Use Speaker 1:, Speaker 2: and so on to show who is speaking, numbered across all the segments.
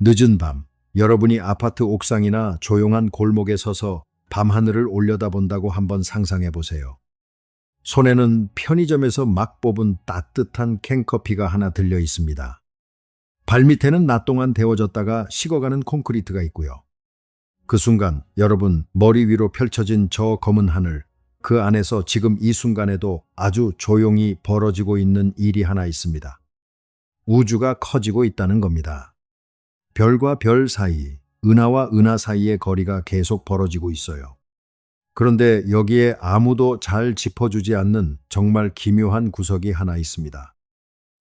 Speaker 1: 늦은 밤, 여러분이 아파트 옥상이나 조용한 골목에 서서 밤하늘을 올려다본다고 한번 상상해 보세요. 손에는 편의점에서 막 뽑은 따뜻한 캔커피가 하나 들려 있습니다. 발밑에는 낮 동안 데워졌다가 식어가는 콘크리트가 있고요. 그 순간 여러분 머리 위로 펼쳐진 저 검은 하늘, 그 안에서 지금 이 순간에도 아주 조용히 벌어지고 있는 일이 하나 있습니다. 우주가 커지고 있다는 겁니다. 별과 별 사이, 은하와 은하 사이의 거리가 계속 벌어지고 있어요. 그런데 여기에 아무도 잘 짚어주지 않는 정말 기묘한 구석이 하나 있습니다.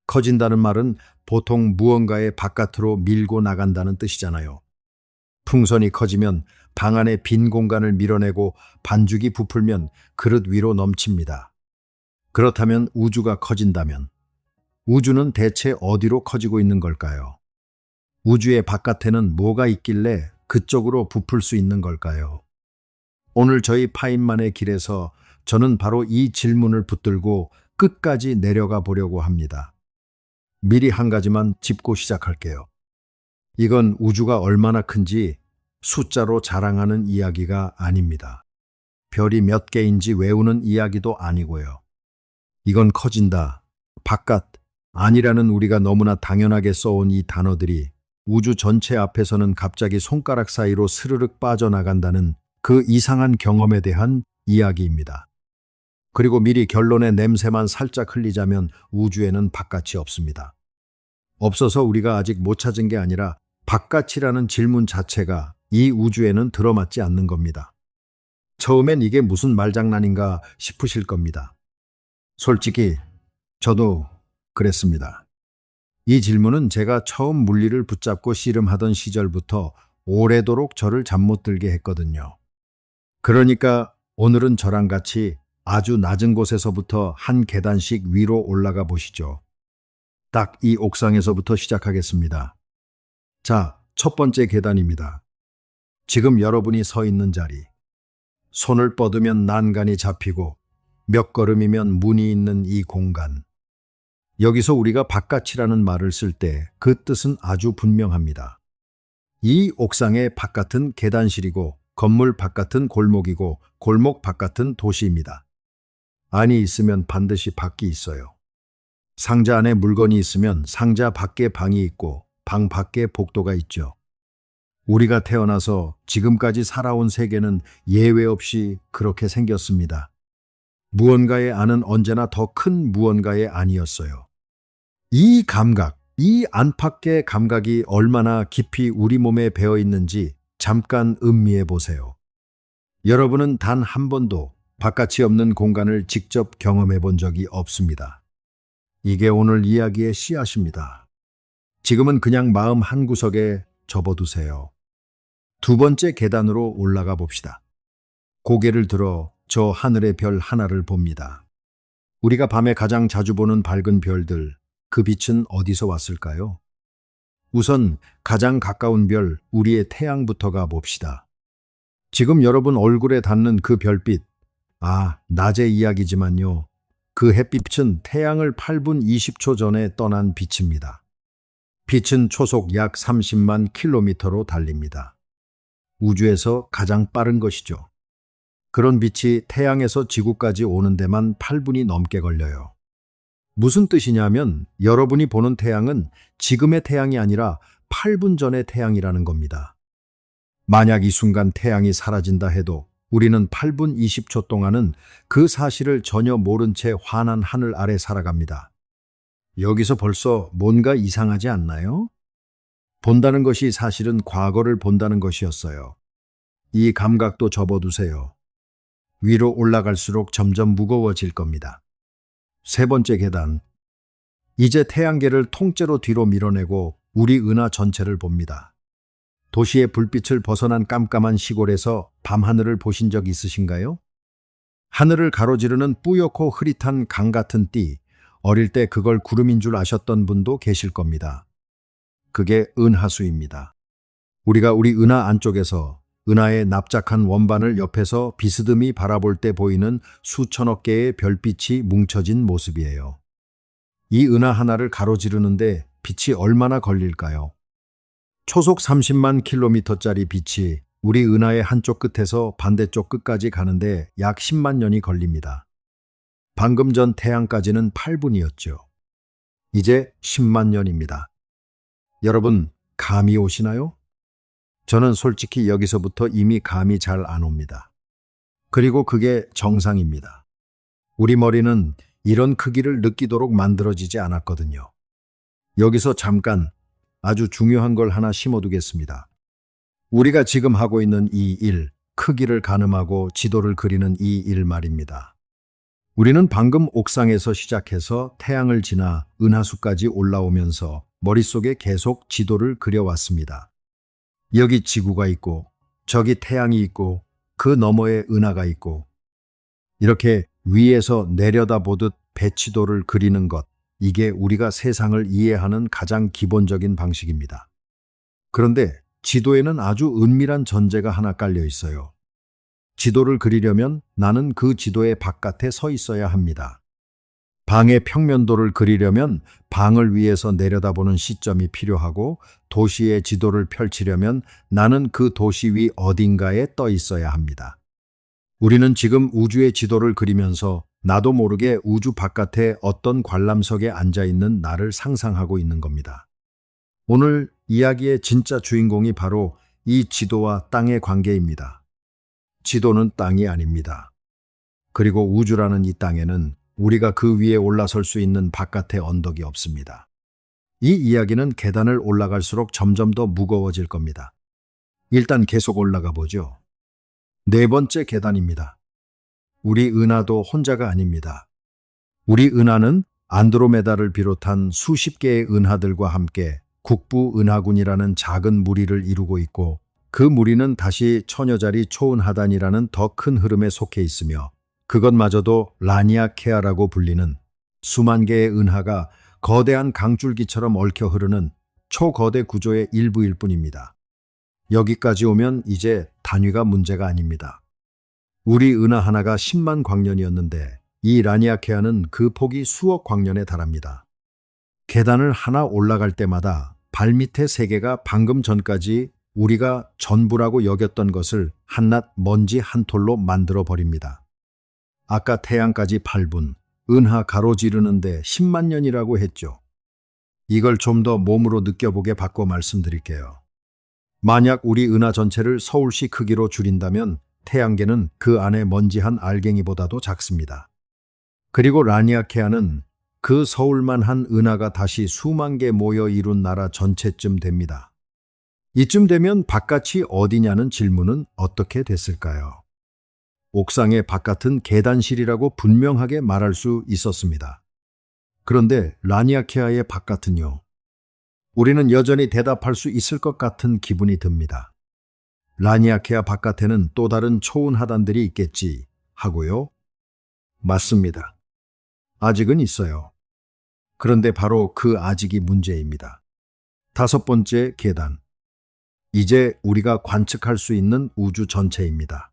Speaker 1: 커진다는 말은 보통 무언가의 바깥으로 밀고 나간다는 뜻이잖아요. 풍선이 커지면 방 안의 빈 공간을 밀어내고 반죽이 부풀면 그릇 위로 넘칩니다. 그렇다면 우주가 커진다면 우주는 대체 어디로 커지고 있는 걸까요? 우주의 바깥에는 뭐가 있길래 그쪽으로 부풀 수 있는 걸까요? 오늘 저희 파인만의 길에서 저는 바로 이 질문을 붙들고 끝까지 내려가 보려고 합니다. 미리 한 가지만 짚고 시작할게요. 이건 우주가 얼마나 큰지 숫자로 자랑하는 이야기가 아닙니다. 별이 몇 개인지 외우는 이야기도 아니고요. 이건 커진다, 바깥, 아니라는 우리가 너무나 당연하게 써온 이 단어들이 우주 전체 앞에서는 갑자기 손가락 사이로 스르륵 빠져나간다는 그 이상한 경험에 대한 이야기입니다. 그리고 미리 결론의 냄새만 살짝 흘리자면 우주에는 바깥이 없습니다. 없어서 우리가 아직 못 찾은 게 아니라 바깥이라는 질문 자체가 이 우주에는 들어맞지 않는 겁니다. 처음엔 이게 무슨 말장난인가 싶으실 겁니다. 솔직히 저도 그랬습니다. 이 질문은 제가 처음 물리를 붙잡고 씨름하던 시절부터 오래도록 저를 잠 못 들게 했거든요. 그러니까 오늘은 저랑 같이 아주 낮은 곳에서부터 한 계단씩 위로 올라가 보시죠. 딱 이 옥상에서부터 시작하겠습니다. 자, 첫 번째 계단입니다. 지금 여러분이 서 있는 자리. 손을 뻗으면 난간이 잡히고 몇 걸음이면 문이 있는 이 공간. 여기서 우리가 바깥이라는 말을 쓸 때 그 뜻은 아주 분명합니다. 이 옥상의 바깥은 계단실이고 건물 바깥은 골목이고 골목 바깥은 도시입니다. 안이 있으면 반드시 밖이 있어요. 상자 안에 물건이 있으면 상자 밖에 방이 있고 방 밖에 복도가 있죠. 우리가 태어나서 지금까지 살아온 세계는 예외 없이 그렇게 생겼습니다. 무언가의 안은 언제나 더 큰 무언가의 안이었어요. 이 감각, 이 안팎의 감각이 얼마나 깊이 우리 몸에 배어 있는지 잠깐 음미해 보세요. 여러분은 단 한 번도 바깥이 없는 공간을 직접 경험해 본 적이 없습니다. 이게 오늘 이야기의 씨앗입니다. 지금은 그냥 마음 한구석에 접어두세요. 두 번째 계단으로 올라가 봅시다. 고개를 들어 저 하늘의 별 하나를 봅니다. 우리가 밤에 가장 자주 보는 밝은 별들, 그 빛은 어디서 왔을까요? 우선 가장 가까운 별, 우리의 태양부터가 봅시다. 지금 여러분 얼굴에 닿는 그 별빛, 낮의 이야기지만요. 그 햇빛은 태양을 8분 20초 전에 떠난 빛입니다. 빛은 초속 약 30만 킬로미터로 달립니다. 우주에서 가장 빠른 것이죠. 그런 빛이 태양에서 지구까지 오는 데만 8분이 넘게 걸려요. 무슨 뜻이냐면 여러분이 보는 태양은 지금의 태양이 아니라 8분 전의 태양이라는 겁니다. 만약 이 순간 태양이 사라진다 해도 우리는 8분 20초 동안은 그 사실을 전혀 모른 채 환한 하늘 아래 살아갑니다. 여기서 벌써 뭔가 이상하지 않나요? 본다는 것이 사실은 과거를 본다는 것이었어요. 이 감각도 접어두세요. 위로 올라갈수록 점점 무거워질 겁니다. 세 번째 계단. 이제 태양계를 통째로 뒤로 밀어내고 우리 은하 전체를 봅니다. 도시의 불빛을 벗어난 깜깜한 시골에서 밤하늘을 보신 적 있으신가요? 하늘을 가로지르는 뿌옇고 흐릿한 강 같은 띠, 어릴 때 그걸 구름인 줄 아셨던 분도 계실 겁니다. 그게 은하수입니다. 우리가 우리 은하 안쪽에서 은하의 납작한 원반을 옆에서 비스듬히 바라볼 때 보이는 수천억 개의 별빛이 뭉쳐진 모습이에요. 이 은하 하나를 가로지르는데 빛이 얼마나 걸릴까요? 초속 30만 킬로미터짜리 빛이 우리 은하의 한쪽 끝에서 반대쪽 끝까지 가는데 약 10만 년이 걸립니다. 방금 전 태양까지는 8분이었죠. 이제 10만 년입니다. 여러분, 감이 오시나요? 저는 솔직히 여기서부터 이미 감이 잘 안 옵니다. 그리고 그게 정상입니다. 우리 머리는 이런 크기를 느끼도록 만들어지지 않았거든요. 여기서 잠깐 아주 중요한 걸 하나 심어두겠습니다. 우리가 지금 하고 있는 이 일, 크기를 가늠하고 지도를 그리는 이 일 말입니다. 우리는 방금 옥상에서 시작해서 태양을 지나 은하수까지 올라오면서 머릿속에 계속 지도를 그려왔습니다. 여기 지구가 있고, 저기 태양이 있고, 그 너머에 은하가 있고, 이렇게 위에서 내려다보듯 배치도를 그리는 것, 이게 우리가 세상을 이해하는 가장 기본적인 방식입니다. 그런데 지도에는 아주 은밀한 전제가 하나 깔려 있어요. 지도를 그리려면 나는 그 지도의 바깥에 서 있어야 합니다. 방의 평면도를 그리려면 방을 위에서 내려다보는 시점이 필요하고, 도시의 지도를 펼치려면 나는 그 도시 위 어딘가에 떠 있어야 합니다. 우리는 지금 우주의 지도를 그리면서 나도 모르게 우주 바깥에 어떤 관람석에 앉아 있는 나를 상상하고 있는 겁니다. 오늘 이야기의 진짜 주인공이 바로 이 지도와 땅의 관계입니다. 지도는 땅이 아닙니다. 그리고 우주라는 이 땅에는 우리가 그 위에 올라설 수 있는 바깥의 언덕이 없습니다. 이 이야기는 계단을 올라갈수록 점점 더 무거워질 겁니다. 일단 계속 올라가 보죠. 네 번째 계단입니다. 우리 은하도 혼자가 아닙니다. 우리 은하는 안드로메다를 비롯한 수십 개의 은하들과 함께 국부 은하군이라는 작은 무리를 이루고 있고, 그 무리는 다시 처녀자리 초은하단이라는 더 큰 흐름에 속해 있으며, 그것마저도 라니아케아라고 불리는 수만 개의 은하가 거대한 강줄기처럼 얽혀 흐르는 초거대 구조의 일부일 뿐입니다. 여기까지 오면 이제 단위가 문제가 아닙니다. 우리 은하 하나가 10만 광년이었는데 이 라니아케아는 그 폭이 수억 광년에 달합니다. 계단을 하나 올라갈 때마다 발밑의 세계가 방금 전까지 우리가 전부라고 여겼던 것을 한낱 먼지 한 톨로 만들어 버립니다. 아까 태양까지 8분, 은하 가로지르는데 10만 년이라고 했죠. 이걸 좀 더 몸으로 느껴보게 바꿔 말씀드릴게요. 만약 우리 은하 전체를 서울시 크기로 줄인다면 태양계는 그 안에 먼지 한 알갱이보다도 작습니다. 그리고 라니아케아는 그 서울만 한 은하가 다시 수만 개 모여 이룬 나라 전체쯤 됩니다. 이쯤 되면 바깥이 어디냐는 질문은 어떻게 됐을까요? 옥상의 바깥은 계단실이라고 분명하게 말할 수 있었습니다. 그런데 라니아케아의 바깥은요? 우리는 여전히 대답할 수 있을 것 같은 기분이 듭니다. 라니아케아 바깥에는 또 다른 초은하단들이 있겠지 하고요? 맞습니다. 아직은 있어요. 그런데 바로 그 아직이 문제입니다. 다섯 번째 계단. 이제 우리가 관측할 수 있는 우주 전체입니다.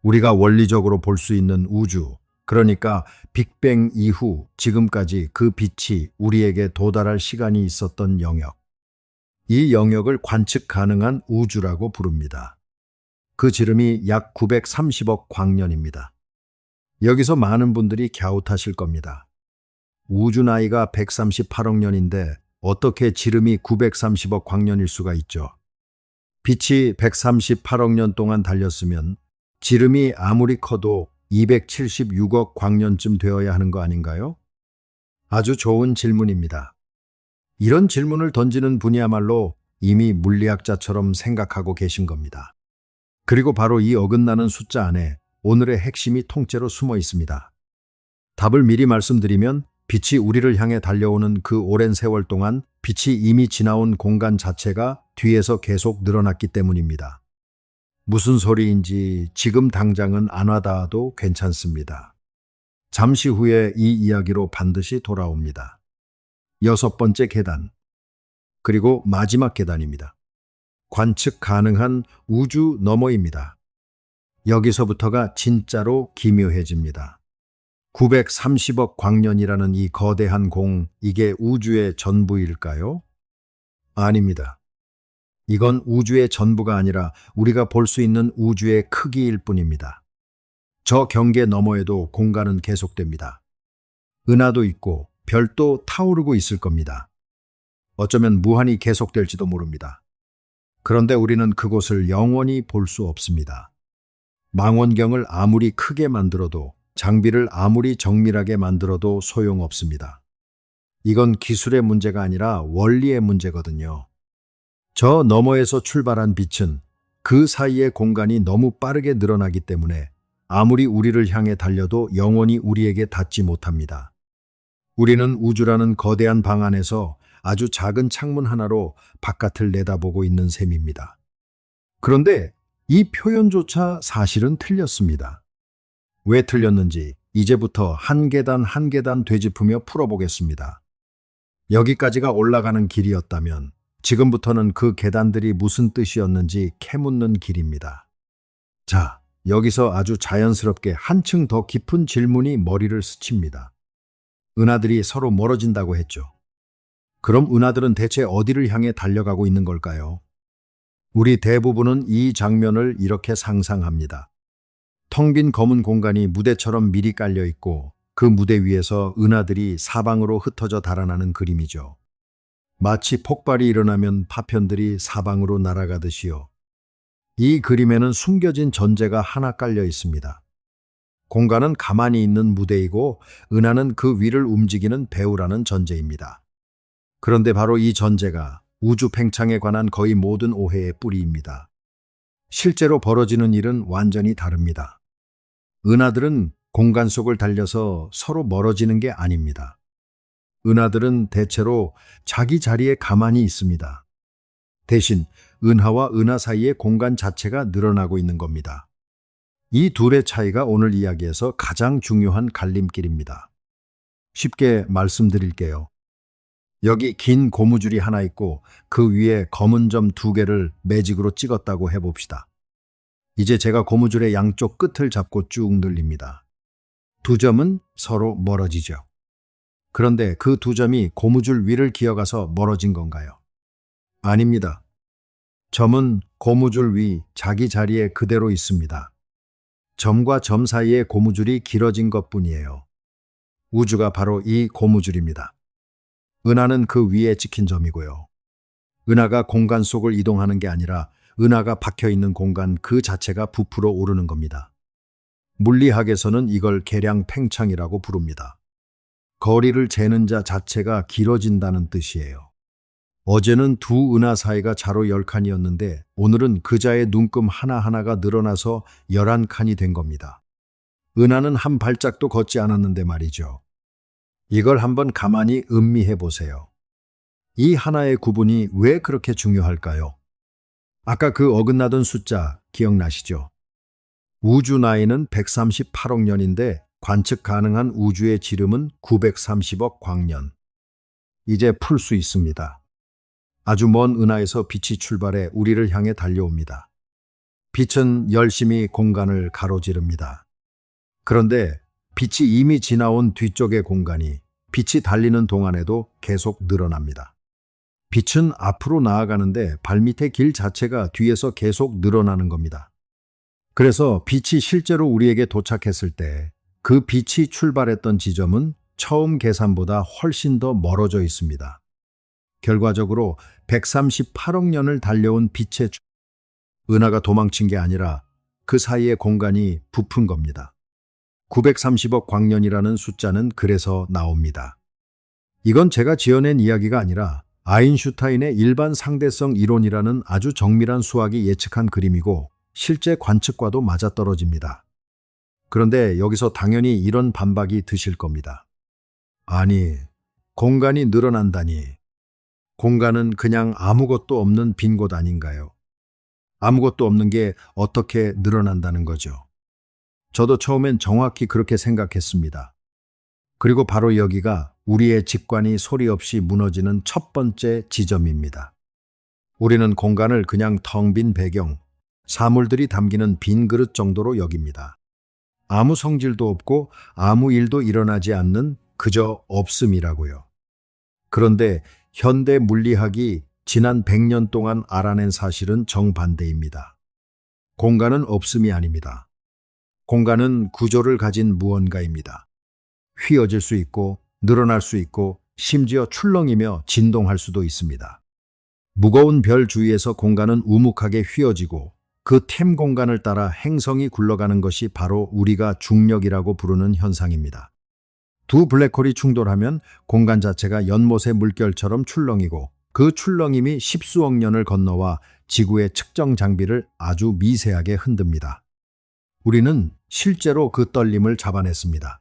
Speaker 1: 우리가 원리적으로 볼 수 있는 우주, 그러니까 빅뱅 이후 지금까지 그 빛이 우리에게 도달할 시간이 있었던 영역. 이 영역을 관측 가능한 우주라고 부릅니다. 그 지름이 약 930억 광년입니다. 여기서 많은 분들이 갸웃하실 겁니다. 우주 나이가 138억 년인데 어떻게 지름이 930억 광년일 수가 있죠? 빛이 138억 년 동안 달렸으면 지름이 아무리 커도 276억 광년쯤 되어야 하는 거 아닌가요? 아주 좋은 질문입니다. 이런 질문을 던지는 분이야말로 이미 물리학자처럼 생각하고 계신 겁니다. 그리고 바로 이 어긋나는 숫자 안에 오늘의 핵심이 통째로 숨어 있습니다. 답을 미리 말씀드리면 빛이 우리를 향해 달려오는 그 오랜 세월 동안 빛이 이미 지나온 공간 자체가 뒤에서 계속 늘어났기 때문입니다. 무슨 소리인지 지금 당장은 안 와닿아도 괜찮습니다. 잠시 후에 이 이야기로 반드시 돌아옵니다. 여섯 번째 계단, 그리고 마지막 계단입니다. 관측 가능한 우주 너머입니다. 여기서부터가 진짜로 기묘해집니다. 930억 광년이라는 이 거대한 공, 이게 우주의 전부일까요? 아닙니다. 이건 우주의 전부가 아니라 우리가 볼 수 있는 우주의 크기일 뿐입니다. 저 경계 너머에도 공간은 계속됩니다. 은하도 있고 별도 타오르고 있을 겁니다. 어쩌면 무한히 계속될지도 모릅니다. 그런데 우리는 그곳을 영원히 볼 수 없습니다. 망원경을 아무리 크게 만들어도 장비를 아무리 정밀하게 만들어도 소용없습니다. 이건 기술의 문제가 아니라 원리의 문제거든요. 저 너머에서 출발한 빛은 그 사이의 공간이 너무 빠르게 늘어나기 때문에 아무리 우리를 향해 달려도 영원히 우리에게 닿지 못합니다. 우리는 우주라는 거대한 방 안에서 아주 작은 창문 하나로 바깥을 내다보고 있는 셈입니다. 그런데 이 표현조차 사실은 틀렸습니다. 왜 틀렸는지 이제부터 한 계단 한 계단 되짚으며 풀어보겠습니다. 여기까지가 올라가는 길이었다면 지금부터는 그 계단들이 무슨 뜻이었는지 캐묻는 길입니다. 자, 여기서 아주 자연스럽게 한층 더 깊은 질문이 머리를 스칩니다. 은하들이 서로 멀어진다고 했죠. 그럼 은하들은 대체 어디를 향해 달려가고 있는 걸까요? 우리 대부분은 이 장면을 이렇게 상상합니다. 텅 빈 검은 공간이 무대처럼 미리 깔려 있고 그 무대 위에서 은하들이 사방으로 흩어져 달아나는 그림이죠. 마치 폭발이 일어나면 파편들이 사방으로 날아가듯이요. 이 그림에는 숨겨진 전제가 하나 깔려 있습니다. 공간은 가만히 있는 무대이고 은하는 그 위를 움직이는 배우라는 전제입니다. 그런데 바로 이 전제가 우주 팽창에 관한 거의 모든 오해의 뿌리입니다. 실제로 벌어지는 일은 완전히 다릅니다. 은하들은 공간 속을 달려서 서로 멀어지는 게 아닙니다. 은하들은 대체로 자기 자리에 가만히 있습니다. 대신 은하와 은하 사이의 공간 자체가 늘어나고 있는 겁니다. 이 둘의 차이가 오늘 이야기에서 가장 중요한 갈림길입니다. 쉽게 말씀드릴게요. 여기 긴 고무줄이 하나 있고 그 위에 검은 점 2개를 매직으로 찍었다고 해봅시다. 이제 제가 고무줄의 양쪽 끝을 잡고 쭉 늘립니다. 2점은 서로 멀어지죠. 그런데 그 2점이 고무줄 위를 기어가서 멀어진 건가요? 아닙니다. 점은 고무줄 위 자기 자리에 그대로 있습니다. 점과 점 사이의 고무줄이 길어진 것뿐이에요. 우주가 바로 이 고무줄입니다. 은하는 그 위에 찍힌 점이고요. 은하가 공간 속을 이동하는 게 아니라 은하가 박혀있는 공간 그 자체가 부풀어 오르는 겁니다. 물리학에서는 이걸 계량 팽창이라고 부릅니다. 거리를 재는 자 자체가 길어진다는 뜻이에요. 어제는 두 은하 사이가 자로 10칸이었는데 오늘은 그 자의 눈금 하나하나가 늘어나서 11칸이 된 겁니다. 은하는 한 발짝도 걷지 않았는데 말이죠. 이걸 한번 가만히 음미해 보세요. 이 하나의 구분이 왜 그렇게 중요할까요? 아까 그 어긋나던 숫자 기억나시죠? 우주 나이는 138억 년인데 관측 가능한 우주의 지름은 930억 광년. 이제 풀 수 있습니다. 아주 먼 은하에서 빛이 출발해 우리를 향해 달려옵니다. 빛은 열심히 공간을 가로지릅니다. 그런데 빛이 이미 지나온 뒤쪽의 공간이 빛이 달리는 동안에도 계속 늘어납니다. 빛은 앞으로 나아가는데 발밑의 길 자체가 뒤에서 계속 늘어나는 겁니다. 그래서 빛이 실제로 우리에게 도착했을 때 그 빛이 출발했던 지점은 처음 계산보다 훨씬 더 멀어져 있습니다. 결과적으로 138억 년을 달려온 빛의 은하가 도망친 게 아니라 그 사이의 공간이 부푼 겁니다. 930억 광년이라는 숫자는 그래서 나옵니다. 이건 제가 지어낸 이야기가 아니라 아인슈타인의 일반 상대성 이론이라는 아주 정밀한 수학이 예측한 그림이고 실제 관측과도 맞아떨어집니다. 그런데 여기서 당연히 이런 반박이 드실 겁니다. 아니, 공간이 늘어난다니. 공간은 그냥 아무것도 없는 빈 곳 아닌가요? 아무것도 없는 게 어떻게 늘어난다는 거죠? 저도 처음엔 정확히 그렇게 생각했습니다. 그리고 바로 여기가 우리의 직관이 소리 없이 무너지는 첫 번째 지점입니다. 우리는 공간을 그냥 텅 빈 배경, 사물들이 담기는 빈 그릇 정도로 여깁니다. 아무 성질도 없고 아무 일도 일어나지 않는 그저 없음이라고요. 그런데 현대 물리학이 지난 100년 동안 알아낸 사실은 정반대입니다. 공간은 없음이 아닙니다. 공간은 구조를 가진 무언가입니다. 휘어질 수 있고 늘어날 수 있고 심지어 출렁이며 진동할 수도 있습니다. 무거운 별 주위에서 공간은 우묵하게 휘어지고 그 템 공간을 따라 행성이 굴러가는 것이 바로 우리가 중력이라고 부르는 현상입니다. 두 블랙홀이 충돌하면 공간 자체가 연못의 물결처럼 출렁이고 그 출렁임이 십수억 년을 건너와 지구의 측정 장비를 아주 미세하게 흔듭니다. 우리는 실제로 그 떨림을 잡아냈습니다.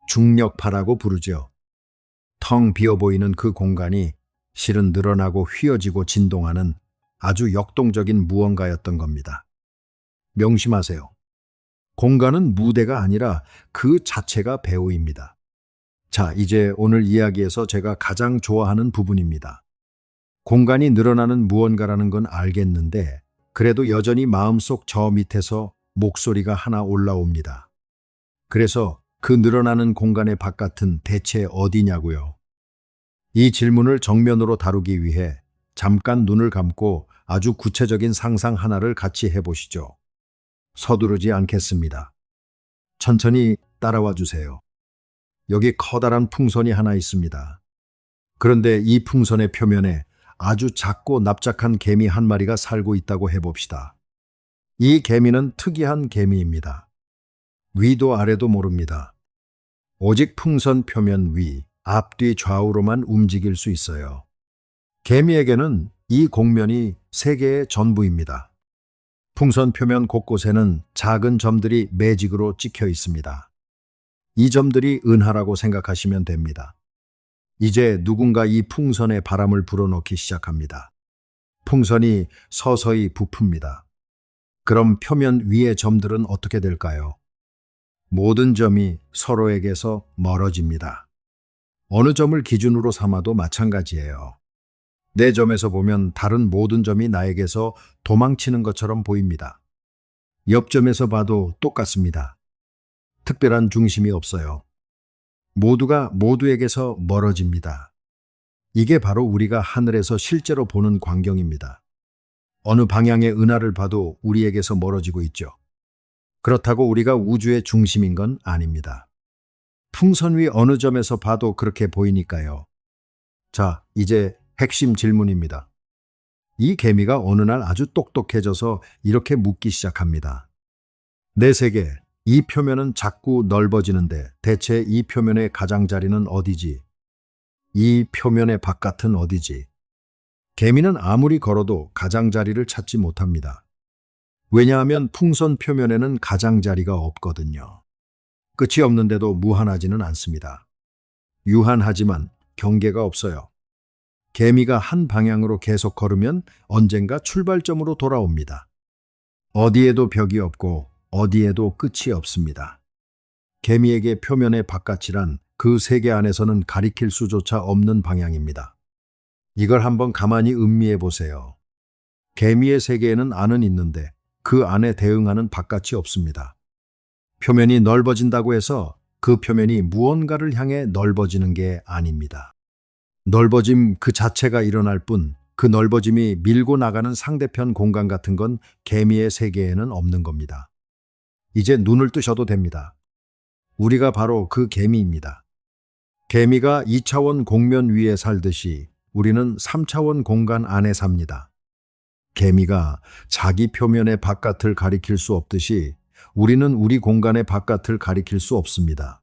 Speaker 1: 중력파라고 부르죠. 텅 비어 보이는 그 공간이 실은 늘어나고 휘어지고 진동하는 아주 역동적인 무언가였던 겁니다. 명심하세요. 공간은 무대가 아니라 그 자체가 배우입니다. 자, 이제 오늘 이야기에서 제가 가장 좋아하는 부분입니다. 공간이 늘어나는 무언가라는 건 알겠는데 그래도 여전히 마음속 저 밑에서 목소리가 하나 올라옵니다. 그래서 그 늘어나는 공간의 바깥은 대체 어디냐고요? 이 질문을 정면으로 다루기 위해 잠깐 눈을 감고 아주 구체적인 상상 하나를 같이 해보시죠. 서두르지 않겠습니다. 천천히 따라와 주세요. 여기 커다란 풍선이 하나 있습니다. 그런데 이 풍선의 표면에 아주 작고 납작한 개미 한 마리가 살고 있다고 해봅시다. 이 개미는 특이한 개미입니다. 위도 아래도 모릅니다. 오직 풍선 표면 위, 앞뒤 좌우로만 움직일 수 있어요. 개미에게는 이 공면이 세계의 전부입니다. 풍선 표면 곳곳에는 작은 점들이 매직으로 찍혀 있습니다. 이 점들이 은하라고 생각하시면 됩니다. 이제 누군가 이 풍선에 바람을 불어넣기 시작합니다. 풍선이 서서히 부풉니다. 그럼 표면 위의 점들은 어떻게 될까요? 모든 점이 서로에게서 멀어집니다. 어느 점을 기준으로 삼아도 마찬가지예요. 내 점에서 보면 다른 모든 점이 나에게서 도망치는 것처럼 보입니다. 옆 점에서 봐도 똑같습니다. 특별한 중심이 없어요. 모두가 모두에게서 멀어집니다. 이게 바로 우리가 하늘에서 실제로 보는 광경입니다. 어느 방향의 은하를 봐도 우리에게서 멀어지고 있죠. 그렇다고 우리가 우주의 중심인 건 아닙니다. 풍선 위 어느 점에서 봐도 그렇게 보이니까요. 자, 이제 핵심 질문입니다. 이 개미가 어느 날 아주 똑똑해져서 이렇게 묻기 시작합니다. 내 세계, 이 표면은 자꾸 넓어지는데 대체 이 표면의 가장자리는 어디지? 이 표면의 바깥은 어디지? 개미는 아무리 걸어도 가장자리를 찾지 못합니다. 왜냐하면 풍선 표면에는 가장자리가 없거든요. 끝이 없는데도 무한하지는 않습니다. 유한하지만 경계가 없어요. 개미가 한 방향으로 계속 걸으면 언젠가 출발점으로 돌아옵니다. 어디에도 벽이 없고 어디에도 끝이 없습니다. 개미에게 표면의 바깥이란 그 세계 안에서는 가리킬 수조차 없는 방향입니다. 이걸 한번 가만히 음미해 보세요. 개미의 세계에는 안은 있는데 그 안에 대응하는 바깥이 없습니다. 표면이 넓어진다고 해서 그 표면이 무언가를 향해 넓어지는 게 아닙니다. 넓어짐 그 자체가 일어날 뿐 그 넓어짐이 밀고 나가는 상대편 공간 같은 건 개미의 세계에는 없는 겁니다. 이제 눈을 뜨셔도 됩니다. 우리가 바로 그 개미입니다. 개미가 2차원 공면 위에 살듯이 우리는 3차원 공간 안에 삽니다. 개미가 자기 표면의 바깥을 가리킬 수 없듯이 우리는 우리 공간의 바깥을 가리킬 수 없습니다.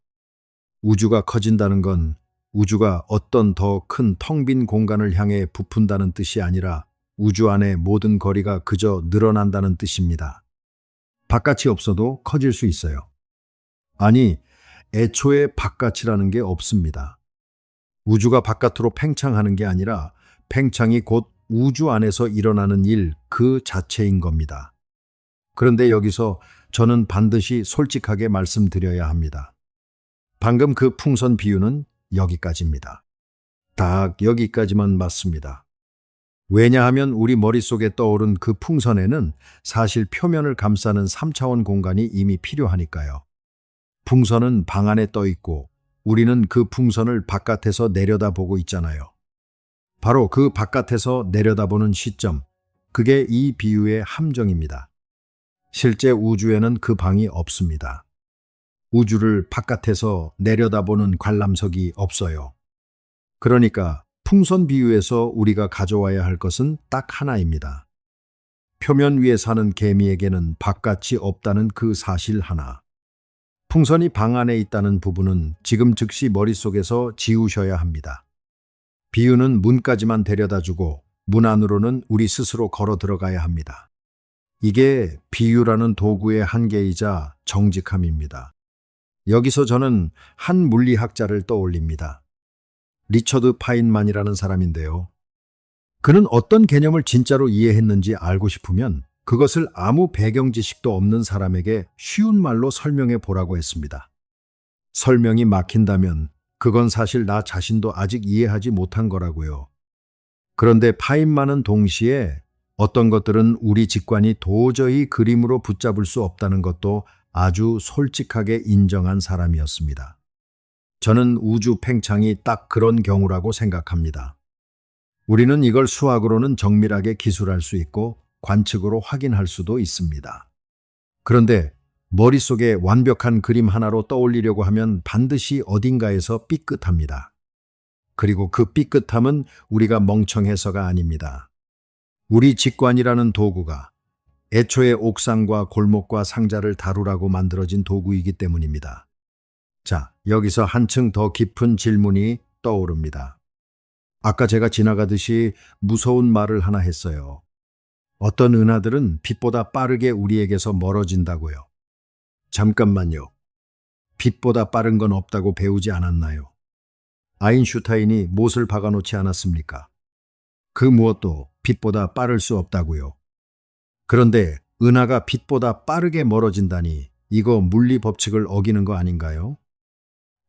Speaker 1: 우주가 커진다는 건 우주가 어떤 더 큰 텅 빈 공간을 향해 부푼다는 뜻이 아니라 우주 안의 모든 거리가 그저 늘어난다는 뜻입니다. 바깥이 없어도 커질 수 있어요. 아니, 애초에 바깥이라는 게 없습니다. 우주가 바깥으로 팽창하는 게 아니라 팽창이 곧 우주 안에서 일어나는 일 그 자체인 겁니다. 그런데 여기서 저는 반드시 솔직하게 말씀드려야 합니다. 방금 그 풍선 비유는 여기까지입니다. 딱 여기까지만 맞습니다. 왜냐하면 우리 머릿속에 떠오른 그 풍선에는 사실 표면을 감싸는 3차원 공간이 이미 필요하니까요. 풍선은 방 안에 떠 있고 우리는 그 풍선을 바깥에서 내려다보고 있잖아요. 바로 그 바깥에서 내려다보는 시점, 그게 이 비유의 함정입니다. 실제 우주에는 그 방이 없습니다. 우주를 바깥에서 내려다보는 관람석이 없어요. 그러니까 풍선 비유에서 우리가 가져와야 할 것은 딱 하나입니다. 표면 위에 사는 개미에게는 바깥이 없다는 그 사실 하나. 풍선이 방 안에 있다는 부분은 지금 즉시 머릿속에서 지우셔야 합니다. 비유는 문까지만 데려다주고 문 안으로는 우리 스스로 걸어 들어가야 합니다. 이게 비유라는 도구의 한계이자 정직함입니다. 여기서 저는 한 물리학자를 떠올립니다. 리처드 파인만이라는 사람인데요. 그는 어떤 개념을 진짜로 이해했는지 알고 싶으면 그것을 아무 배경 지식도 없는 사람에게 쉬운 말로 설명해 보라고 했습니다. 설명이 막힌다면 그건 사실 나 자신도 아직 이해하지 못한 거라고요. 그런데 파인만은 동시에 어떤 것들은 우리 직관이 도저히 그림으로 붙잡을 수 없다는 것도 아주 솔직하게 인정한 사람이었습니다. 저는 우주 팽창이 딱 그런 경우라고 생각합니다. 우리는 이걸 수학으로는 정밀하게 기술할 수 있고 관측으로 확인할 수도 있습니다. 그런데 머릿속에 완벽한 그림 하나로 떠올리려고 하면 반드시 어딘가에서 삐끗합니다. 그리고 그 삐끗함은 우리가 멍청해서가 아닙니다. 우리 직관이라는 도구가 애초에 옥상과 골목과 상자를 다루라고 만들어진 도구이기 때문입니다. 자, 여기서 한층 더 깊은 질문이 떠오릅니다. 아까 제가 지나가듯이 무서운 말을 하나 했어요. 어떤 은하들은 빛보다 빠르게 우리에게서 멀어진다고요. 잠깐만요. 빛보다 빠른 건 없다고 배우지 않았나요? 아인슈타인이 못을 박아놓지 않았습니까? 그 무엇도 빛보다 빠를 수 없다고요. 그런데 은하가 빛보다 빠르게 멀어진다니 이거 물리 법칙을 어기는 거 아닌가요?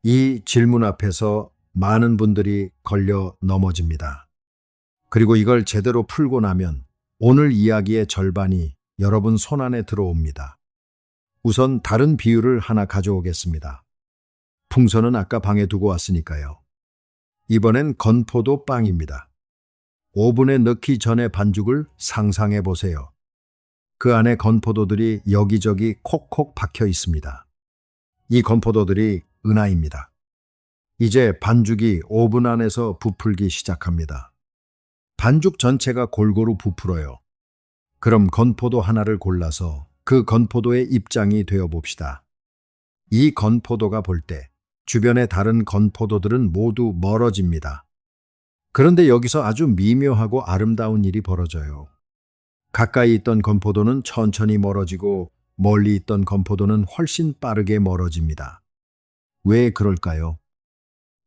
Speaker 1: 이 질문 앞에서 많은 분들이 걸려 넘어집니다. 그리고 이걸 제대로 풀고 나면 오늘 이야기의 절반이 여러분 손안에 들어옵니다. 우선 다른 비유를 하나 가져오겠습니다. 풍선은 아까 방에 두고 왔으니까요. 이번엔 건포도 빵입니다. 오븐에 넣기 전에 반죽을 상상해 보세요. 그 안에 건포도들이 여기저기 콕콕 박혀 있습니다. 이 건포도들이 은하입니다. 이제 반죽이 오븐 안에서 부풀기 시작합니다. 반죽 전체가 골고루 부풀어요. 그럼 건포도 하나를 골라서 그 건포도의 입장이 되어 봅시다. 이 건포도가 볼 때 주변의 다른 건포도들은 모두 멀어집니다. 그런데 여기서 아주 미묘하고 아름다운 일이 벌어져요. 가까이 있던 건포도는 천천히 멀어지고 멀리 있던 건포도는 훨씬 빠르게 멀어집니다. 왜 그럴까요?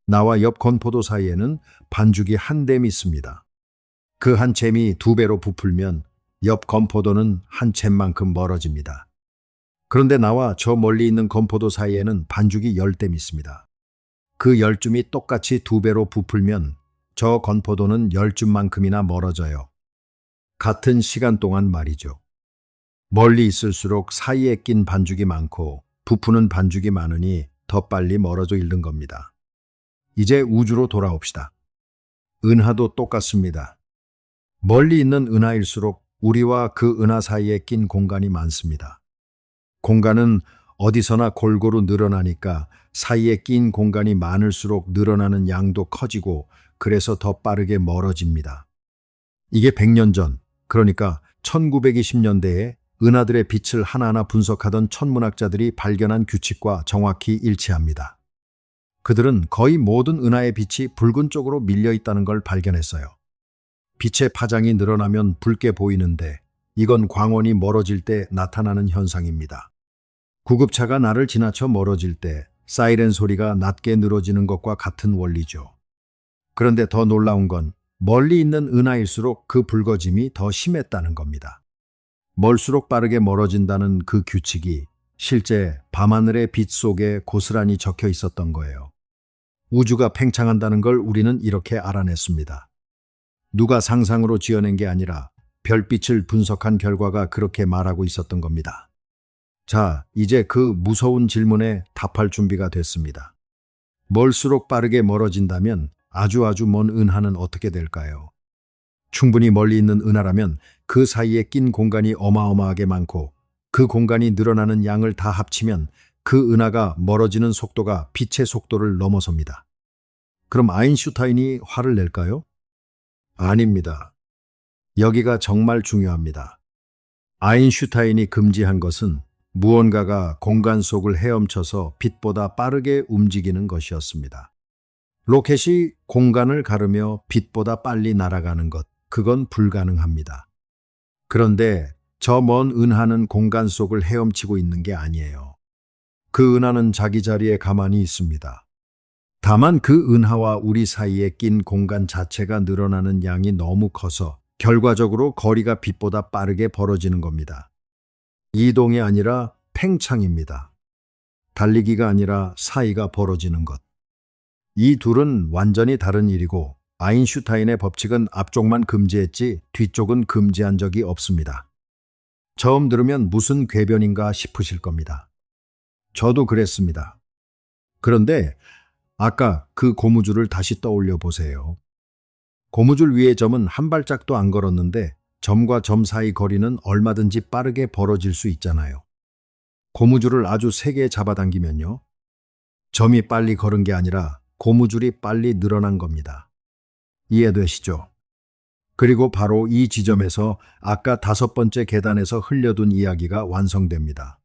Speaker 1: 나와 옆 건포도 사이에는 반죽이 한 댐 있습니다. 그 한 잼이 2배로 부풀면 옆 건포도는 한 잼만큼 멀어집니다. 그런데 나와 저 멀리 있는 건포도 사이에는 반죽이 10댐 있습니다. 그 10줌이 똑같이 2배로 부풀면 저 건포도는 10줌만큼이나 멀어져요. 같은 시간 동안 말이죠. 멀리 있을수록 사이에 낀 반죽이 많고 부푸는 반죽이 많으니 더 빨리 멀어져 잃는 겁니다. 이제 우주로 돌아옵시다. 은하도 똑같습니다. 멀리 있는 은하일수록 우리와 그 은하 사이에 낀 공간이 많습니다. 공간은 어디서나 골고루 늘어나니까 사이에 낀 공간이 많을수록 늘어나는 양도 커지고 그래서 더 빠르게 멀어집니다. 이게 100년 전, 그러니까 1920년대에 은하들의 빛을 하나하나 분석하던 천문학자들이 발견한 규칙과 정확히 일치합니다. 그들은 거의 모든 은하의 빛이 붉은 쪽으로 밀려 있다는 걸 발견했어요. 빛의 파장이 늘어나면 붉게 보이는데 이건 광원이 멀어질 때 나타나는 현상입니다. 구급차가 나를 지나쳐 멀어질 때 사이렌 소리가 낮게 늘어지는 것과 같은 원리죠. 그런데 더 놀라운 건 멀리 있는 은하일수록 그 붉어짐이 더 심했다는 겁니다. 멀수록 빠르게 멀어진다는 그 규칙이 실제 밤하늘의 빛 속에 고스란히 적혀 있었던 거예요. 우주가 팽창한다는 걸 우리는 이렇게 알아냈습니다. 누가 상상으로 지어낸 게 아니라 별빛을 분석한 결과가 그렇게 말하고 있었던 겁니다. 자, 이제 그 무서운 질문에 답할 준비가 됐습니다. 멀수록 빠르게 멀어진다면 아주 먼 은하는 어떻게 될까요? 충분히 멀리 있는 은하라면 그 사이에 낀 공간이 어마어마하게 많고 그 공간이 늘어나는 양을 다 합치면 그 은하가 멀어지는 속도가 빛의 속도를 넘어섭니다. 그럼 아인슈타인이 화를 낼까요? 아닙니다. 여기가 정말 중요합니다. 아인슈타인이 금지한 것은 무언가가 공간 속을 헤엄쳐서 빛보다 빠르게 움직이는 것이었습니다. 로켓이 공간을 가르며 빛보다 빨리 날아가는 것, 그건 불가능합니다. 그런데 저 먼 은하는 공간 속을 헤엄치고 있는 게 아니에요. 그 은하는 자기 자리에 가만히 있습니다. 다만 그 은하와 우리 사이에 낀 공간 자체가 늘어나는 양이 너무 커서 결과적으로 거리가 빛보다 빠르게 벌어지는 겁니다. 이동이 아니라 팽창입니다. 달리기가 아니라 사이가 벌어지는 것. 이 둘은 완전히 다른 일이고 아인슈타인의 법칙은 앞쪽만 금지했지 뒤쪽은 금지한 적이 없습니다. 처음 들으면 무슨 궤변인가 싶으실 겁니다. 저도 그랬습니다. 그런데 아까 그 고무줄을 다시 떠올려 보세요. 고무줄 위의 점은 한 발짝도 안 걸었는데 점과 점 사이 거리는 얼마든지 빠르게 벌어질 수 있잖아요. 고무줄을 아주 세게 잡아당기면요. 점이 빨리 걸은 게 아니라 고무줄이 빨리 늘어난 겁니다. 이해되시죠? 그리고 바로 이 지점에서 아까 5번째 계단에서 흘려둔 이야기가 완성됩니다.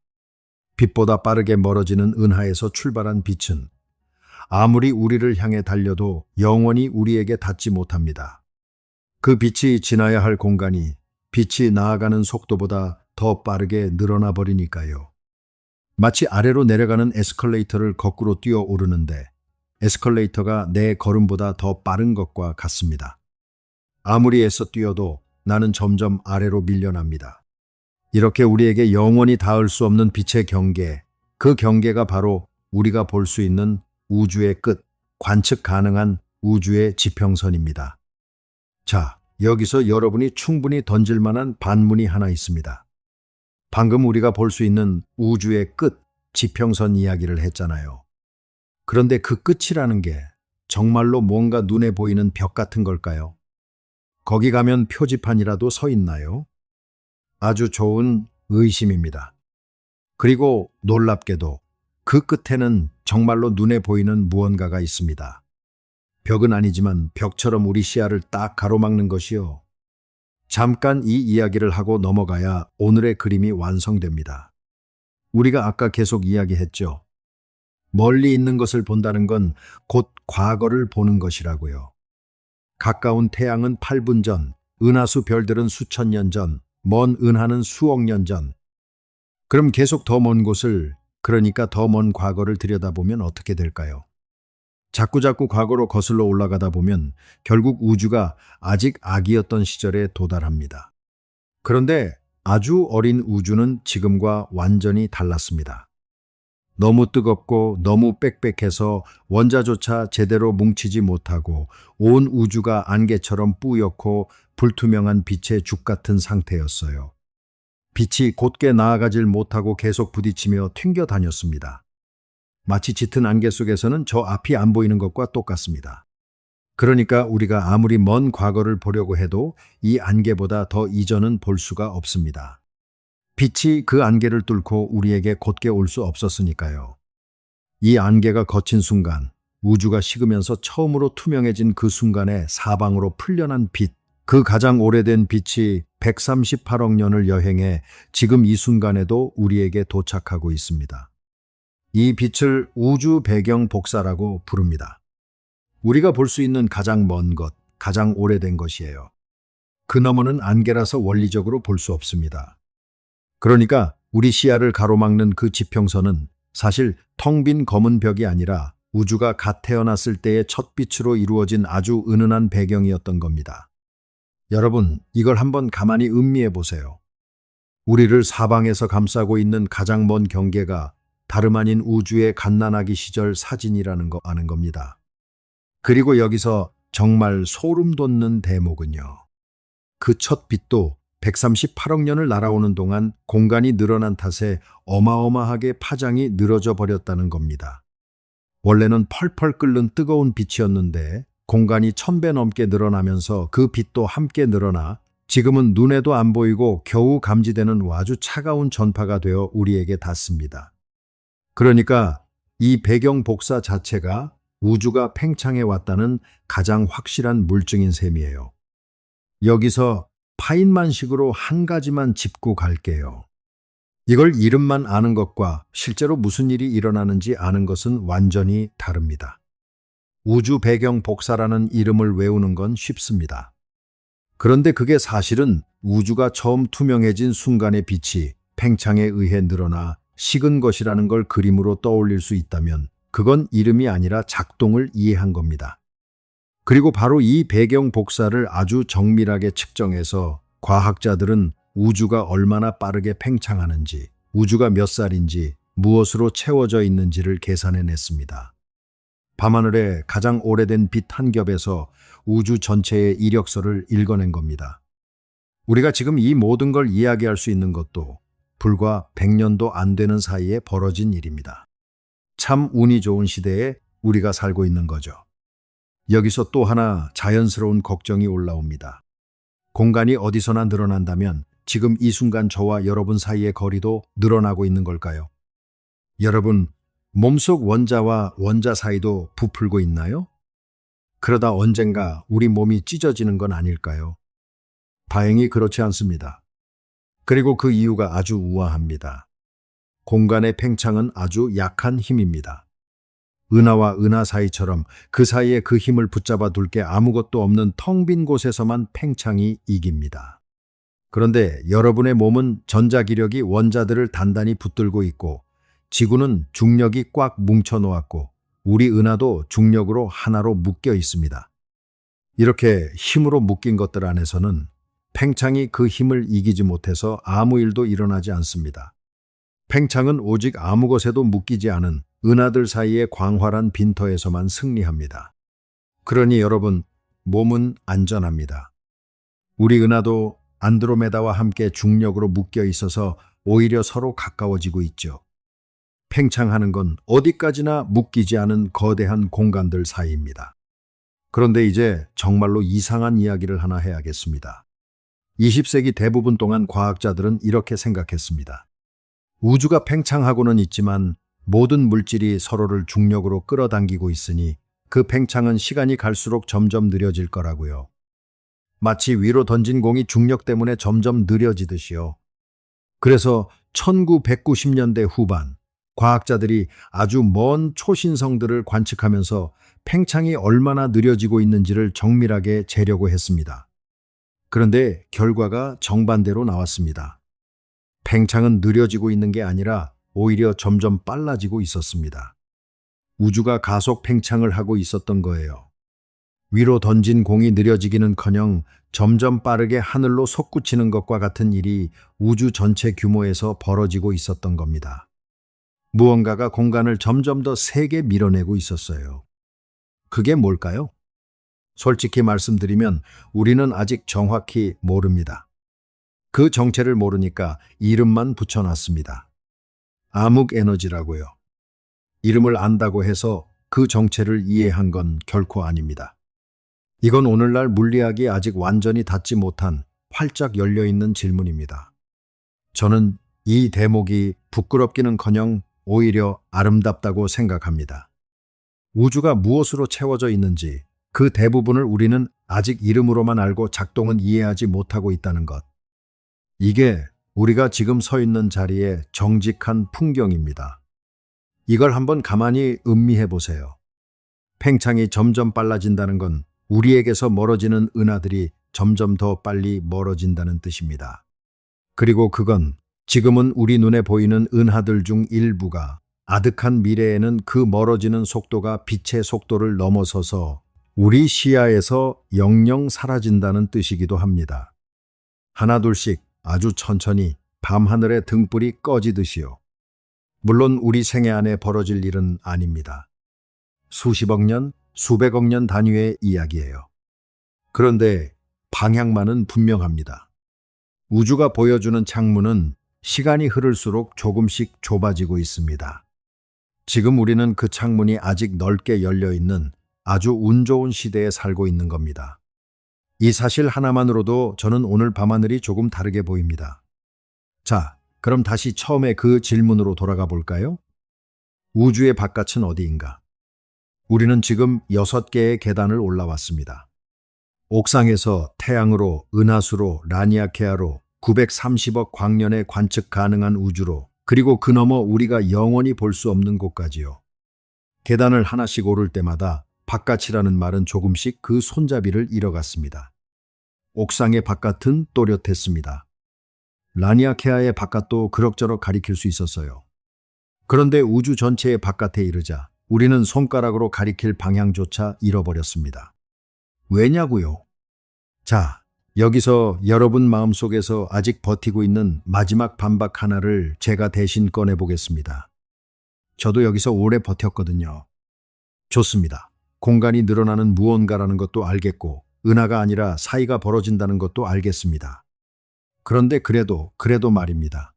Speaker 1: 빛보다 빠르게 멀어지는 은하에서 출발한 빛은 아무리 우리를 향해 달려도 영원히 우리에게 닿지 못합니다. 그 빛이 지나야 할 공간이 빛이 나아가는 속도보다 더 빠르게 늘어나 버리니까요. 마치 아래로 내려가는 에스컬레이터를 거꾸로 뛰어 오르는데 에스컬레이터가 내 걸음보다 더 빠른 것과 같습니다. 아무리 애써 뛰어도 나는 점점 아래로 밀려납니다. 이렇게 우리에게 영원히 닿을 수 없는 빛의 경계, 그 경계가 바로 우리가 볼 수 있는 우주의 끝, 관측 가능한 우주의 지평선입니다. 자, 여기서 여러분이 충분히 던질 만한 반문이 하나 있습니다. 방금 우리가 볼 수 있는 우주의 끝, 지평선 이야기를 했잖아요. 그런데 그 끝이라는 게 정말로 뭔가 눈에 보이는 벽 같은 걸까요? 거기 가면 표지판이라도 서 있나요? 아주 좋은 의심입니다. 그리고 놀랍게도 그 끝에는 정말로 눈에 보이는 무언가가 있습니다. 벽은 아니지만 벽처럼 우리 시야를 딱 가로막는 것이요. 잠깐 이 이야기를 하고 넘어가야 오늘의 그림이 완성됩니다. 우리가 아까 계속 이야기했죠. 멀리 있는 것을 본다는 건 곧 과거를 보는 것이라고요. 가까운 태양은 8분 전, 은하수 별들은 수천 년 전, 먼 은하는 수억 년 전. 그럼 계속 더 먼 곳을, 그러니까 더 먼 과거를 들여다보면 어떻게 될까요? 자꾸자꾸 과거로 거슬러 올라가다 보면 결국 우주가 아직 아기였던 시절에 도달합니다. 그런데 아주 어린 우주는 지금과 완전히 달랐습니다. 너무 뜨겁고 너무 빽빽해서 원자조차 제대로 뭉치지 못하고 온 우주가 안개처럼 뿌옇고 불투명한 빛의 죽 같은 상태였어요. 빛이 곧게 나아가질 못하고 계속 부딪히며 튕겨 다녔습니다. 마치 짙은 안개 속에서는 저 앞이 안 보이는 것과 똑같습니다. 그러니까 우리가 아무리 먼 과거를 보려고 해도 이 안개보다 더 이전은 볼 수가 없습니다. 빛이 그 안개를 뚫고 우리에게 곧게 올 수 없었으니까요. 이 안개가 거친 순간, 우주가 식으면서 처음으로 투명해진 그 순간에 사방으로 풀려난 빛, 그 가장 오래된 빛이 138억 년을 여행해 지금 이 순간에도 우리에게 도착하고 있습니다. 이 빛을 우주 배경 복사라고 부릅니다. 우리가 볼 수 있는 가장 먼 것, 가장 오래된 것이에요. 그 너머는 안개라서 원리적으로 볼 수 없습니다. 그러니까 우리 시야를 가로막는 그 지평선은 사실 텅 빈 검은 벽이 아니라 우주가 갓 태어났을 때의 첫 빛으로 이루어진 아주 은은한 배경이었던 겁니다. 여러분, 이걸 한번 가만히 음미해 보세요. 우리를 사방에서 감싸고 있는 가장 먼 경계가 다름 아닌 우주의 갓난아기 시절 사진이라는 거 아는 겁니다. 그리고 여기서 정말 소름 돋는 대목은요. 그 첫 빛도 138억 년을 날아오는 동안 공간이 늘어난 탓에 어마어마하게 파장이 늘어져 버렸다는 겁니다. 원래는 펄펄 끓는 뜨거운 빛이었는데 공간이 1000배 넘게 늘어나면서 그 빛도 함께 늘어나 지금은 눈에도 안 보이고 겨우 감지되는 아주 차가운 전파가 되어 우리에게 닿습니다. 그러니까 이 배경 복사 자체가 우주가 팽창해 왔다는 가장 확실한 물증인 셈이에요. 여기서 파인만식으로 한 가지만 짚고 갈게요. 이걸 이름만 아는 것과 실제로 무슨 일이 일어나는지 아는 것은 완전히 다릅니다. 우주 배경 복사라는 이름을 외우는 건 쉽습니다. 그런데 그게 사실은 우주가 처음 투명해진 순간의 빛이 팽창에 의해 늘어나 식은 것이라는 걸 그림으로 떠올릴 수 있다면 그건 이름이 아니라 작동을 이해한 겁니다. 그리고 바로 이 배경 복사를 아주 정밀하게 측정해서 과학자들은 우주가 얼마나 빠르게 팽창하는지, 우주가 몇 살인지, 무엇으로 채워져 있는지를 계산해냈습니다. 밤하늘의 가장 오래된 빛 한 겹에서 우주 전체의 이력서를 읽어낸 겁니다. 우리가 지금 이 모든 걸 이야기할 수 있는 것도 불과 100년도 안 되는 사이에 벌어진 일입니다. 참 운이 좋은 시대에 우리가 살고 있는 거죠. 여기서 또 하나 자연스러운 걱정이 올라옵니다. 공간이 어디서나 늘어난다면 지금 이 순간 저와 여러분 사이의 거리도 늘어나고 있는 걸까요? 여러분, 몸속 원자와 원자 사이도 부풀고 있나요? 그러다 언젠가 우리 몸이 찢어지는 건 아닐까요? 다행히 그렇지 않습니다. 그리고 그 이유가 아주 우아합니다. 공간의 팽창은 아주 약한 힘입니다. 은하와 은하 사이처럼 그 사이에 그 힘을 붙잡아 둘 게 아무것도 없는 텅 빈 곳에서만 팽창이 이깁니다. 그런데 여러분의 몸은 전자기력이 원자들을 단단히 붙들고 있고 지구는 중력이 꽉 뭉쳐 놓았고 우리 은하도 중력으로 하나로 묶여 있습니다. 이렇게 힘으로 묶인 것들 안에서는 팽창이 그 힘을 이기지 못해서 아무 일도 일어나지 않습니다. 팽창은 오직 아무 것에도 묶이지 않은 은하들 사이의 광활한 빈터에서만 승리합니다. 그러니 여러분, 몸은 안전합니다. 우리 은하도 안드로메다와 함께 중력으로 묶여 있어서 오히려 서로 가까워지고 있죠. 팽창하는 건 어디까지나 묶이지 않은 거대한 공간들 사이입니다. 그런데 이제 정말로 이상한 이야기를 하나 해야겠습니다. 20세기 대부분 동안 과학자들은 이렇게 생각했습니다. 우주가 팽창하고는 있지만 모든 물질이 서로를 중력으로 끌어당기고 있으니 그 팽창은 시간이 갈수록 점점 느려질 거라고요. 마치 위로 던진 공이 중력 때문에 점점 느려지듯이요. 그래서 1990년대 후반 과학자들이 아주 먼 초신성들을 관측하면서 팽창이 얼마나 느려지고 있는지를 정밀하게 재려고 했습니다. 그런데 결과가 정반대로 나왔습니다. 팽창은 느려지고 있는 게 아니라 오히려 점점 빨라지고 있었습니다. 우주가 가속 팽창을 하고 있었던 거예요. 위로 던진 공이 느려지기는커녕 점점 빠르게 하늘로 솟구치는 것과 같은 일이 우주 전체 규모에서 벌어지고 있었던 겁니다. 무언가가 공간을 점점 더 세게 밀어내고 있었어요. 그게 뭘까요? 솔직히 말씀드리면 우리는 아직 정확히 모릅니다. 그 정체를 모르니까 이름만 붙여놨습니다. 암흑에너지라고요. 이름을 안다고 해서 그 정체를 이해한 건 결코 아닙니다. 이건 오늘날 물리학이 아직 완전히 닫지 못한 활짝 열려있는 질문입니다. 저는 이 대목이 부끄럽기는커녕 오히려 아름답다고 생각합니다. 우주가 무엇으로 채워져 있는지 그 대부분을 우리는 아직 이름으로만 알고 작동은 이해하지 못하고 있다는 것. 이게 우리가 지금 서 있는 자리의 정직한 풍경입니다. 이걸 한번 가만히 음미해 보세요. 팽창이 점점 빨라진다는 건 우리에게서 멀어지는 은하들이 점점 더 빨리 멀어진다는 뜻입니다. 그리고 그건 지금은 우리 눈에 보이는 은하들 중 일부가 아득한 미래에는 그 멀어지는 속도가 빛의 속도를 넘어서서 우리 시야에서 영영 사라진다는 뜻이기도 합니다. 하나둘씩 아주 천천히 밤하늘의 등불이 꺼지듯이요. 물론 우리 생애 안에 벌어질 일은 아닙니다. 수십억 년, 수백억 년 단위의 이야기예요. 그런데 방향만은 분명합니다. 우주가 보여주는 창문은 시간이 흐를수록 조금씩 좁아지고 있습니다. 지금 우리는 그 창문이 아직 넓게 열려 있는 아주 운 좋은 시대에 살고 있는 겁니다. 이 사실 하나만으로도 저는 오늘 밤하늘이 조금 다르게 보입니다. 자, 그럼 다시 처음에 그 질문으로 돌아가 볼까요? 우주의 바깥은 어디인가? 우리는 지금 6개의 계단을 올라왔습니다. 옥상에서 태양으로, 은하수로, 라니아케아로, 930억 광년에 관측 가능한 우주로, 그리고 그 너머 우리가 영원히 볼 수 없는 곳까지요. 계단을 하나씩 오를 때마다 바깥이라는 말은 조금씩 그 손잡이를 잃어갔습니다. 옥상의 바깥은 또렷했습니다. 라니아케아의 바깥도 그럭저럭 가리킬 수 있었어요. 그런데 우주 전체의 바깥에 이르자 우리는 손가락으로 가리킬 방향조차 잃어버렸습니다. 왜냐고요? 자, 여기서 여러분 마음속에서 아직 버티고 있는 마지막 반박 하나를 제가 대신 꺼내보겠습니다. 저도 여기서 오래 버텼거든요. 좋습니다. 공간이 늘어나는 무언가라는 것도 알겠고 은하가 아니라 사이가 벌어진다는 것도 알겠습니다. 그런데 그래도 말입니다.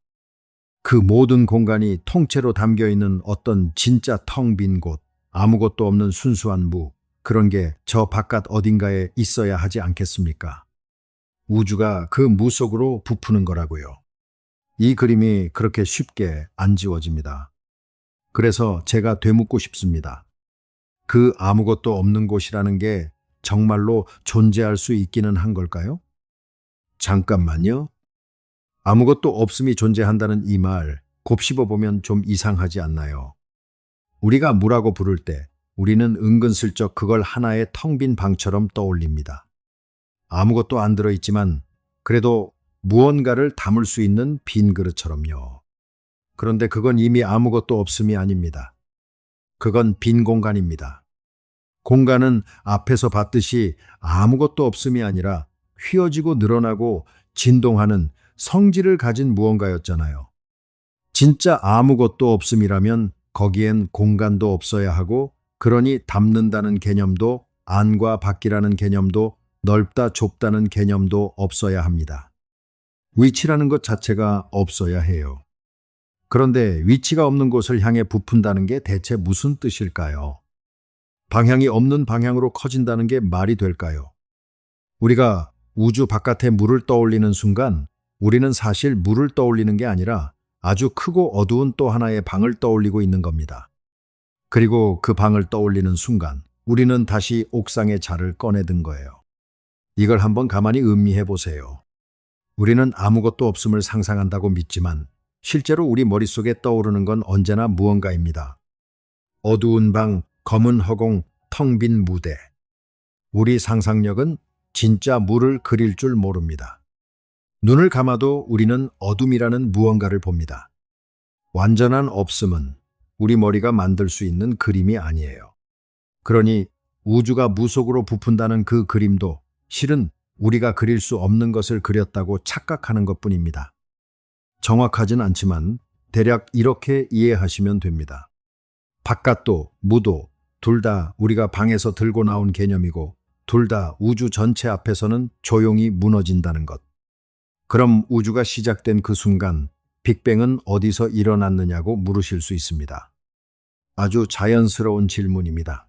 Speaker 1: 그 모든 공간이 통째로 담겨있는 어떤 진짜 텅 빈 곳, 아무것도 없는 순수한 무, 그런 게 저 바깥 어딘가에 있어야 하지 않겠습니까? 우주가 그 무 속으로 부푸는 거라고요. 이 그림이 그렇게 쉽게 안 지워집니다. 그래서 제가 되묻고 싶습니다. 그 아무것도 없는 곳이라는 게 정말로 존재할 수 있기는 한 걸까요? 잠깐만요. 아무것도 없음이 존재한다는 이 말 곱씹어 보면 좀 이상하지 않나요? 우리가 무라고 부를 때 우리는 은근슬쩍 그걸 하나의 텅 빈 방처럼 떠올립니다. 아무것도 안 들어있지만 그래도 무언가를 담을 수 있는 빈 그릇처럼요. 그런데 그건 이미 아무것도 없음이 아닙니다. 그건 빈 공간입니다. 공간은 앞에서 봤듯이 아무것도 없음이 아니라 휘어지고 늘어나고 진동하는 성질을 가진 무언가였잖아요. 진짜 아무것도 없음이라면 거기엔 공간도 없어야 하고 그러니 담는다는 개념도 안과 밖이라는 개념도 넓다 좁다는 개념도 없어야 합니다. 위치라는 것 자체가 없어야 해요. 그런데 위치가 없는 곳을 향해 부푼다는 게 대체 무슨 뜻일까요? 방향이 없는 방향으로 커진다는 게 말이 될까요? 우리가 우주 바깥에 물을 떠올리는 순간 우리는 사실 물을 떠올리는 게 아니라 아주 크고 어두운 또 하나의 방을 떠올리고 있는 겁니다. 그리고 그 방을 떠올리는 순간 우리는 다시 옥상의 자를 꺼내든 거예요. 이걸 한번 가만히 음미해 보세요. 우리는 아무것도 없음을 상상한다고 믿지만 실제로 우리 머릿속에 떠오르는 건 언제나 무언가입니다. 어두운 방, 검은 허공, 텅 빈 무대. 우리 상상력은 진짜 물을 그릴 줄 모릅니다. 눈을 감아도 우리는 어둠이라는 무언가를 봅니다. 완전한 없음은 우리 머리가 만들 수 있는 그림이 아니에요. 그러니 우주가 무 속으로 부푼다는 그 그림도 실은 우리가 그릴 수 없는 것을 그렸다고 착각하는 것뿐입니다. 정확하진 않지만 대략 이렇게 이해하시면 됩니다. 바깥도 무도 둘 다 우리가 방에서 들고 나온 개념이고 둘 다 우주 전체 앞에서는 조용히 무너진다는 것. 그럼 우주가 시작된 그 순간 빅뱅은 어디서 일어났느냐고 물으실 수 있습니다. 아주 자연스러운 질문입니다.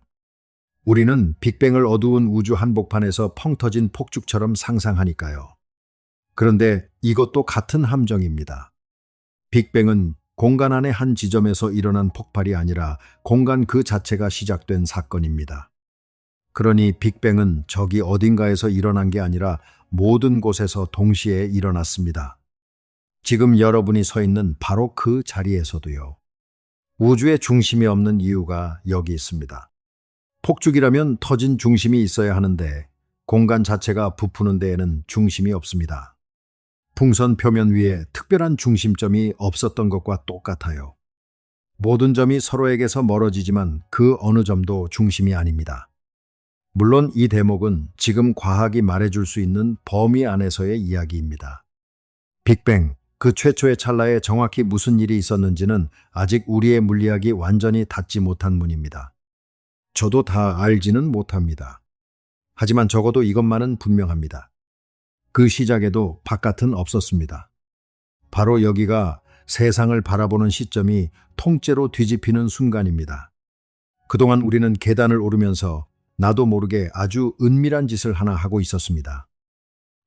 Speaker 1: 우리는 빅뱅을 어두운 우주 한복판에서 펑 터진 폭죽처럼 상상하니까요. 그런데 이것도 같은 함정입니다. 빅뱅은 공간 안의 한 지점에서 일어난 폭발이 아니라 공간 그 자체가 시작된 사건입니다. 그러니 빅뱅은 저기 어딘가에서 일어난 게 아니라 모든 곳에서 동시에 일어났습니다. 지금 여러분이 서 있는 바로 그 자리에서도요. 우주의 중심이 없는 이유가 여기 있습니다. 폭죽이라면 터진 중심이 있어야 하는데 공간 자체가 부푸는 데에는 중심이 없습니다. 풍선 표면 위에 특별한 중심점이 없었던 것과 똑같아요. 모든 점이 서로에게서 멀어지지만 그 어느 점도 중심이 아닙니다. 물론 이 대목은 지금 과학이 말해줄 수 있는 범위 안에서의 이야기입니다. 빅뱅, 그 최초의 찰나에 정확히 무슨 일이 있었는지는 아직 우리의 물리학이 완전히 닿지 못한 문입니다. 저도 다 알지는 못합니다. 하지만 적어도 이것만은 분명합니다. 그 시작에도 바깥은 없었습니다. 바로 여기가 세상을 바라보는 시점이 통째로 뒤집히는 순간입니다. 그동안 우리는 계단을 오르면서 나도 모르게 아주 은밀한 짓을 하나 하고 있었습니다.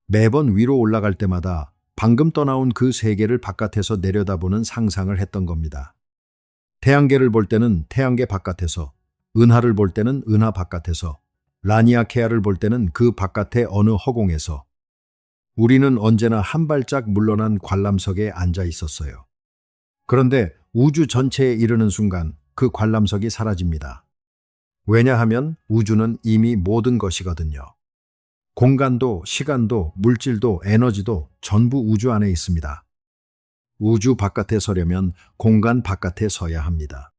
Speaker 1: 매번 위로 올라갈 때마다 방금 떠나온 그 세계를 바깥에서 내려다보는 상상을 했던 겁니다. 태양계를 볼 때는 태양계 바깥에서, 은하를 볼 때는 은하 바깥에서, 라니아케아를 볼 때는 그 바깥의 어느 허공에서. 우리는 언제나 한 발짝 물러난 관람석에 앉아 있었어요. 그런데 우주 전체에 이르는 순간 그 관람석이 사라집니다. 왜냐하면 우주는 이미 모든 것이거든요. 공간도, 시간도, 물질도, 에너지도 전부 우주 안에 있습니다. 우주 바깥에 서려면 공간 바깥에 서야 합니다.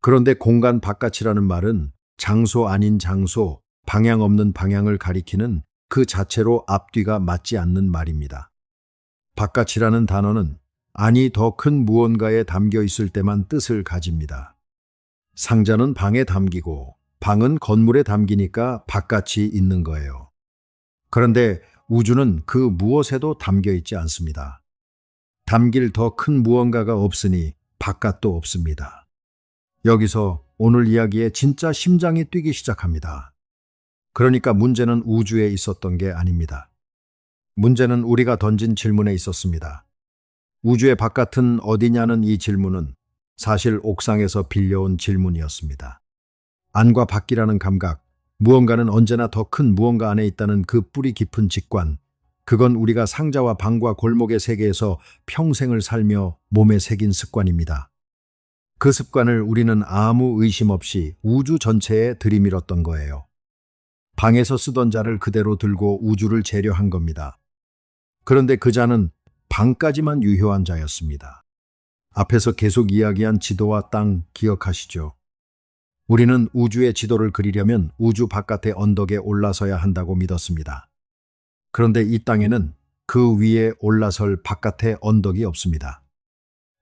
Speaker 1: 그런데 공간 바깥이라는 말은 장소 아닌 장소, 방향 없는 방향을 가리키는 그 자체로 앞뒤가 맞지 않는 말입니다. 바깥이라는 단어는 안이 더 큰 무언가에 담겨 있을 때만 뜻을 가집니다. 상자는 방에 담기고 방은 건물에 담기니까 바깥이 있는 거예요. 그런데 우주는 그 무엇에도 담겨 있지 않습니다. 담길 더 큰 무언가가 없으니 바깥도 없습니다. 여기서 오늘 이야기에 진짜 심장이 뛰기 시작합니다. 그러니까 문제는 우주에 있었던 게 아닙니다. 문제는 우리가 던진 질문에 있었습니다. 우주의 바깥은 어디냐는 이 질문은 사실 옥상에서 빌려온 질문이었습니다. 안과 밖이라는 감각, 무언가는 언제나 더 큰 무언가 안에 있다는 그 뿌리 깊은 직관, 그건 우리가 상자와 방과 골목의 세계에서 평생을 살며 몸에 새긴 습관입니다. 그 습관을 우리는 아무 의심 없이 우주 전체에 들이밀었던 거예요. 방에서 쓰던 자를 그대로 들고 우주를 재려한 겁니다. 그런데 그 자는 방까지만 유효한 자였습니다. 앞에서 계속 이야기한 지도와 땅 기억하시죠? 우리는 우주의 지도를 그리려면 우주 바깥의 언덕에 올라서야 한다고 믿었습니다. 그런데 이 땅에는 그 위에 올라설 바깥의 언덕이 없습니다.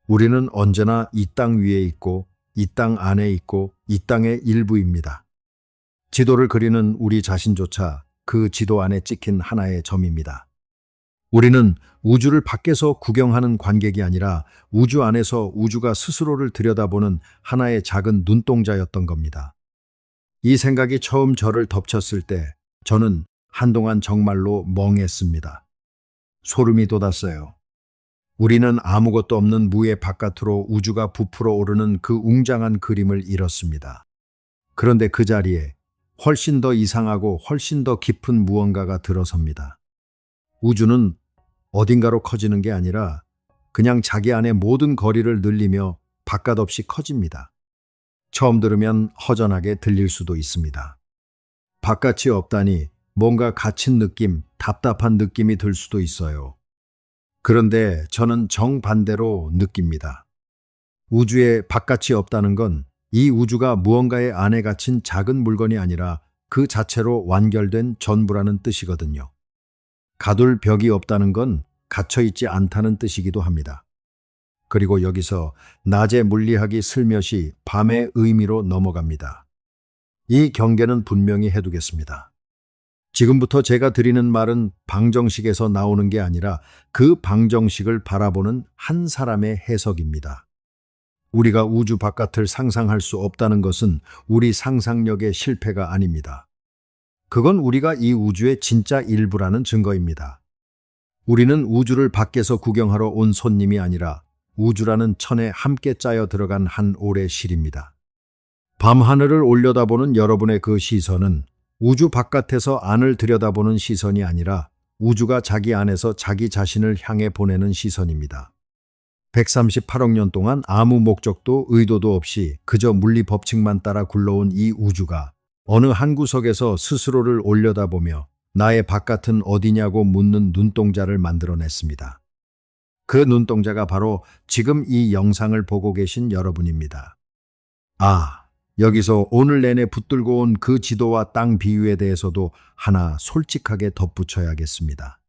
Speaker 1: 우리는 언제나 이 땅 위에 있고 이 땅 안에 있고 이 땅의 일부입니다. 지도를 그리는 우리 자신조차 그 지도 안에 찍힌 하나의 점입니다. 우리는 우주를 밖에서 구경하는 관객이 아니라 우주 안에서 우주가 스스로를 들여다보는 하나의 작은 눈동자였던 겁니다. 이 생각이 처음 저를 덮쳤을 때 저는 한동안 정말로 멍했습니다. 소름이 돋았어요. 우리는 아무것도 없는 무의 바깥으로 우주가 부풀어 오르는 그 웅장한 그림을 잃었습니다. 그런데 그 자리에 훨씬 더 이상하고 훨씬 더 깊은 무언가가 들어섭니다. 우주는 어딘가로 커지는 게 아니라 그냥 자기 안의 모든 거리를 늘리며 바깥 없이 커집니다. 처음 들으면 허전하게 들릴 수도 있습니다. 바깥이 없다니 뭔가 갇힌 느낌, 답답한 느낌이 들 수도 있어요. 그런데 저는 정반대로 느낍니다. 우주에 바깥이 없다는 건 이 우주가 무언가의 안에 갇힌 작은 물건이 아니라 그 자체로 완결된 전부라는 뜻이거든요. 가둘 벽이 없다는 건 갇혀있지 않다는 뜻이기도 합니다. 그리고 여기서 낮의 물리학이 슬며시 밤의 의미로 넘어갑니다. 이 경계는 분명히 해두겠습니다. 지금부터 제가 드리는 말은 방정식에서 나오는 게 아니라 그 방정식을 바라보는 한 사람의 해석입니다. 우리가 우주 바깥을 상상할 수 없다는 것은 우리 상상력의 실패가 아닙니다. 그건 우리가 이 우주의 진짜 일부라는 증거입니다. 우리는 우주를 밖에서 구경하러 온 손님이 아니라 우주라는 천에 함께 짜여 들어간 한 올의 실입니다. 밤하늘을 올려다보는 여러분의 그 시선은 우주 바깥에서 안을 들여다보는 시선이 아니라 우주가 자기 안에서 자기 자신을 향해 보내는 시선입니다. 138억 년 동안 아무 목적도 의도도 없이 그저 물리 법칙만 따라 굴러온 이 우주가 어느 한 구석에서 스스로를 올려다보며 나의 바깥은 어디냐고 묻는 눈동자를 만들어냈습니다. 그 눈동자가 바로 지금 이 영상을 보고 계신 여러분입니다. 여기서 오늘 내내 붙들고 온 그 지도와 땅 비유에 대해서도 하나 솔직하게 덧붙여야겠습니다.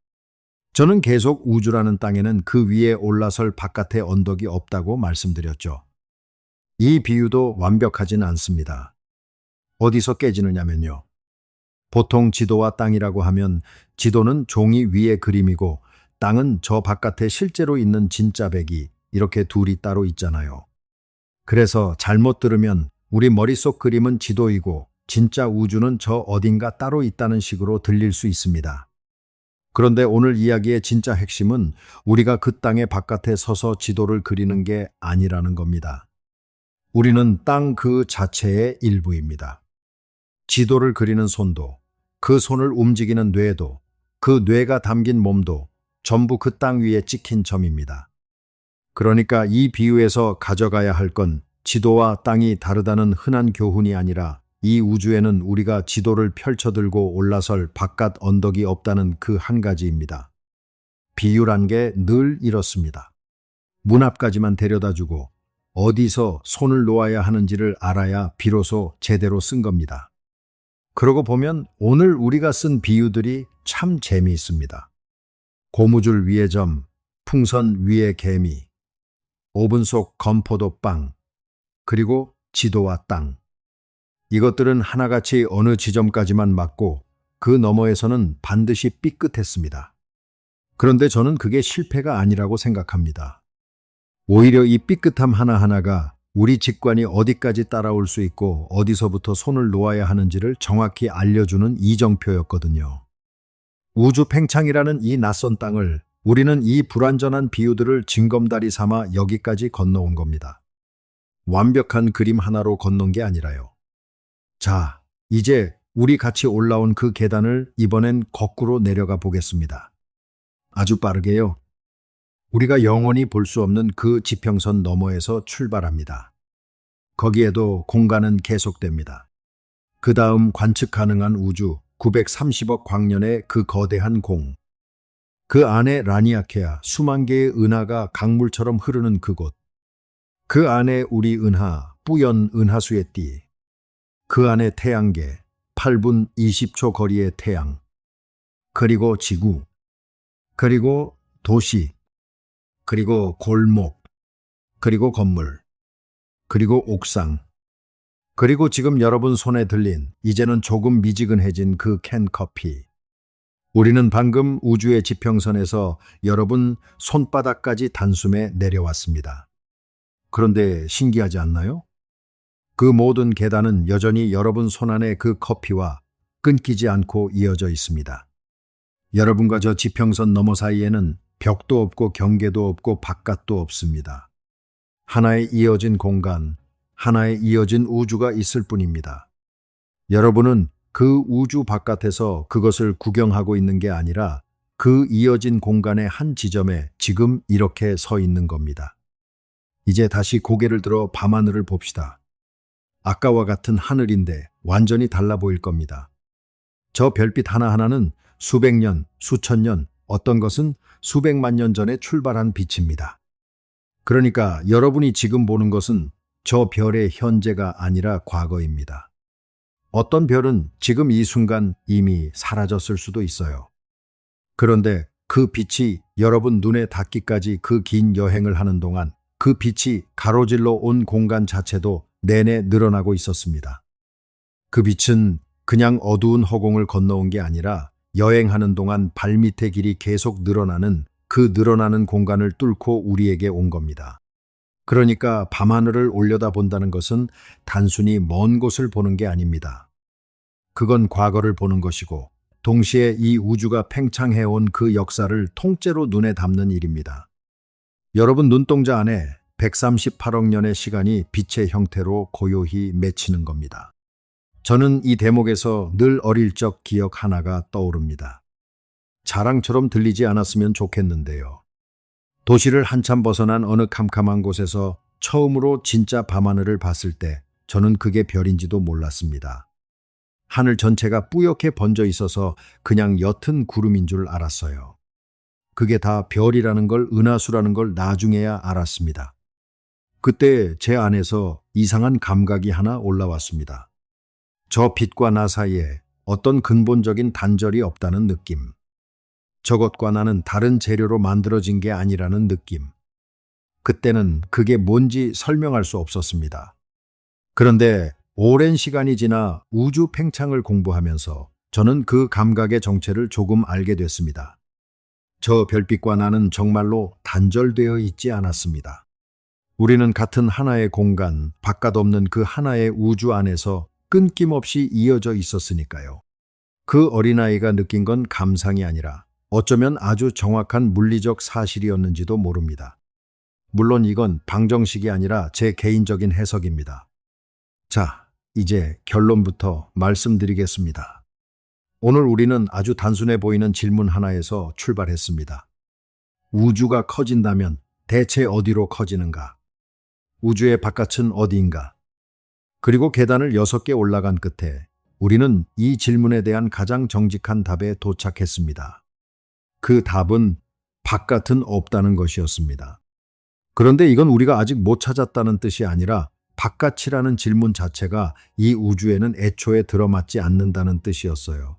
Speaker 1: 저는 계속 우주라는 땅에는 그 위에 올라설 바깥의 언덕이 없다고 말씀드렸죠. 이 비유도 완벽하진 않습니다. 어디서 깨지느냐면요. 보통 지도와 땅이라고 하면 지도는 종이 위의 그림이고 땅은 저 바깥에 실제로 있는 진짜 백이 이렇게 둘이 따로 있잖아요. 그래서 잘못 들으면 우리 머릿속 그림은 지도이고 진짜 우주는 저 어딘가 따로 있다는 식으로 들릴 수 있습니다. 그런데 오늘 이야기의 진짜 핵심은 우리가 그 땅의 바깥에 서서 지도를 그리는 게 아니라는 겁니다. 우리는 땅 그 자체의 일부입니다. 지도를 그리는 손도, 그 손을 움직이는 뇌도, 그 뇌가 담긴 몸도 전부 그 땅 위에 찍힌 점입니다. 그러니까 이 비유에서 가져가야 할 건 지도와 땅이 다르다는 흔한 교훈이 아니라 이 우주에는 우리가 지도를 펼쳐들고 올라설 바깥 언덕이 없다는 그 한 가지입니다. 비유란 게 늘 이렇습니다. 문 앞까지만 데려다주고 어디서 손을 놓아야 하는지를 알아야 비로소 제대로 쓴 겁니다. 그러고 보면 오늘 우리가 쓴 비유들이 참 재미있습니다. 고무줄 위에 점, 풍선 위에 개미, 오븐 속 건포도 빵, 그리고 지도와 땅. 이것들은 하나같이 어느 지점까지만 맞고 그 너머에서는 반드시 삐끗했습니다. 그런데 저는 그게 실패가 아니라고 생각합니다. 오히려 이 삐끗함 하나하나가 우리 직관이 어디까지 따라올 수 있고 어디서부터 손을 놓아야 하는지를 정확히 알려주는 이정표였거든요. 우주 팽창이라는 이 낯선 땅을 우리는 이 불완전한 비유들을 징검다리 삼아 여기까지 건너온 겁니다. 완벽한 그림 하나로 건넌 게 아니라요. 자, 이제 우리 같이 올라온 그 계단을 이번엔 거꾸로 내려가 보겠습니다. 아주 빠르게요. 우리가 영원히 볼 수 없는 그 지평선 너머에서 출발합니다. 거기에도 공간은 계속됩니다. 그 다음 관측 가능한 우주 930억 광년의 그 거대한 공. 그 안에 라니아케아 수만 개의 은하가 강물처럼 흐르는 그곳. 그 안에 우리 은하 뿌연 은하수의 띠. 그 안에 태양계 8분 20초 거리의 태양. 그리고 지구. 그리고 도시. 그리고 골목, 그리고 건물, 그리고 옥상, 그리고 지금 여러분 손에 들린 이제는 조금 미지근해진 그 캔 커피. 우리는 방금 우주의 지평선에서 여러분 손바닥까지 단숨에 내려왔습니다. 그런데 신기하지 않나요? 그 모든 계단은 여전히 여러분 손안에 그 커피와 끊기지 않고 이어져 있습니다. 여러분과 저 지평선 너머 사이에는 벽도 없고 경계도 없고 바깥도 없습니다. 하나의 이어진 공간, 하나의 이어진 우주가 있을 뿐입니다. 여러분은 그 우주 바깥에서 그것을 구경하고 있는 게 아니라 그 이어진 공간의 한 지점에 지금 이렇게 서 있는 겁니다. 이제 다시 고개를 들어 밤하늘을 봅시다. 아까와 같은 하늘인데 완전히 달라 보일 겁니다. 저 별빛 하나하나는 수백 년, 수천 년, 어떤 것은 수백만 년 전에 출발한 빛입니다. 그러니까 여러분이 지금 보는 것은 저 별의 현재가 아니라 과거입니다. 어떤 별은 지금 이 순간 이미 사라졌을 수도 있어요. 그런데 그 빛이 여러분 눈에 닿기까지 그 긴 여행을 하는 동안 그 빛이 가로질러 온 공간 자체도 내내 늘어나고 있었습니다. 그 빛은 그냥 어두운 허공을 건너온 게 아니라 여행하는 동안 발밑의 길이 계속 늘어나는 그 늘어나는 공간을 뚫고 우리에게 온 겁니다. 그러니까 밤하늘을 올려다본다는 것은 단순히 먼 곳을 보는 게 아닙니다. 그건 과거를 보는 것이고 동시에 이 우주가 팽창해온 그 역사를 통째로 눈에 담는 일입니다. 여러분 눈동자 안에 138억 년의 시간이 빛의 형태로 고요히 맺히는 겁니다. 저는 이 대목에서 늘 어릴 적 기억 하나가 떠오릅니다. 자랑처럼 들리지 않았으면 좋겠는데요. 도시를 한참 벗어난 어느 캄캄한 곳에서 처음으로 진짜 밤하늘을 봤을 때 저는 그게 별인지도 몰랐습니다. 하늘 전체가 뿌옇게 번져 있어서 그냥 옅은 구름인 줄 알았어요. 그게 다 별이라는 걸, 은하수라는 걸 나중에야 알았습니다. 그때 제 안에서 이상한 감각이 하나 올라왔습니다. 저 빛과 나 사이에 어떤 근본적인 단절이 없다는 느낌. 저것과 나는 다른 재료로 만들어진 게 아니라는 느낌. 그때는 그게 뭔지 설명할 수 없었습니다. 그런데 오랜 시간이 지나 우주 팽창을 공부하면서 저는 그 감각의 정체를 조금 알게 됐습니다. 저 별빛과 나는 정말로 단절되어 있지 않았습니다. 우리는 같은 하나의 공간, 바깥 없는 그 하나의 우주 안에서 끊김없이 이어져 있었으니까요. 그 어린아이가 느낀 건 감상이 아니라 어쩌면 아주 정확한 물리적 사실이었는지도 모릅니다. 물론 이건 방정식이 아니라 제 개인적인 해석입니다. 자, 이제 결론부터 말씀드리겠습니다. 오늘 우리는 아주 단순해 보이는 질문 하나에서 출발했습니다. 우주가 커진다면 대체 어디로 커지는가? 우주의 바깥은 어디인가? 그리고 계단을 6개 올라간 끝에 우리는 이 질문에 대한 가장 정직한 답에 도착했습니다. 그 답은 바깥은 없다는 것이었습니다. 그런데 이건 우리가 아직 못 찾았다는 뜻이 아니라 바깥이라는 질문 자체가 이 우주에는 애초에 들어맞지 않는다는 뜻이었어요.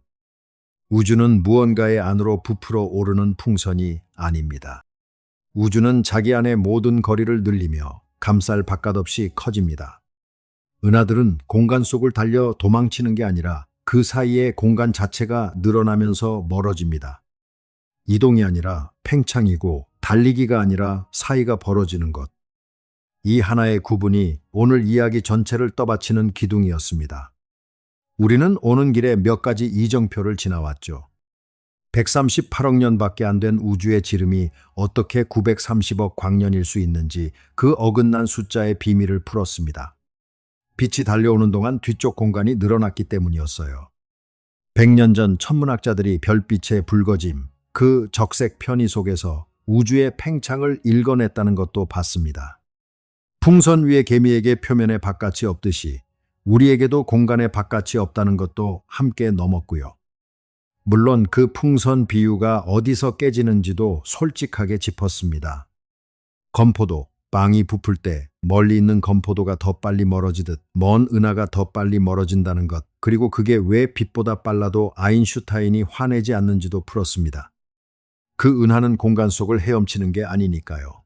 Speaker 1: 우주는 무언가의 안으로 부풀어 오르는 풍선이 아닙니다. 우주는 자기 안의 모든 거리를 늘리며 감쌀 바깥 없이 커집니다. 은하들은 공간 속을 달려 도망치는 게 아니라 그 사이에 공간 자체가 늘어나면서 멀어집니다. 이동이 아니라 팽창이고 달리기가 아니라 사이가 벌어지는 것. 이 하나의 구분이 오늘 이야기 전체를 떠받치는 기둥이었습니다. 우리는 오는 길에 몇 가지 이정표를 지나왔죠. 138억 년밖에 안 된 우주의 지름이 어떻게 930억 광년일 수 있는지 그 어긋난 숫자의 비밀을 풀었습니다. 빛이 달려오는 동안 뒤쪽 공간이 늘어났기 때문이었어요. 100년 전 천문학자들이 별빛의 붉어짐, 그 적색 편의 속에서 우주의 팽창을 읽어냈다는 것도 봤습니다. 풍선 위의 개미에게 표면의 바깥이 없듯이 우리에게도 공간의 바깥이 없다는 것도 함께 넘었고요. 물론 그 풍선 비유가 어디서 깨지는지도 솔직하게 짚었습니다. 건포도, 빵이 부풀 때 멀리 있는 건포도가 더 빨리 멀어지듯 먼 은하가 더 빨리 멀어진다는 것, 그리고 그게 왜 빛보다 빨라도 아인슈타인이 화내지 않는지도 풀었습니다. 그 은하는 공간 속을 헤엄치는 게 아니니까요.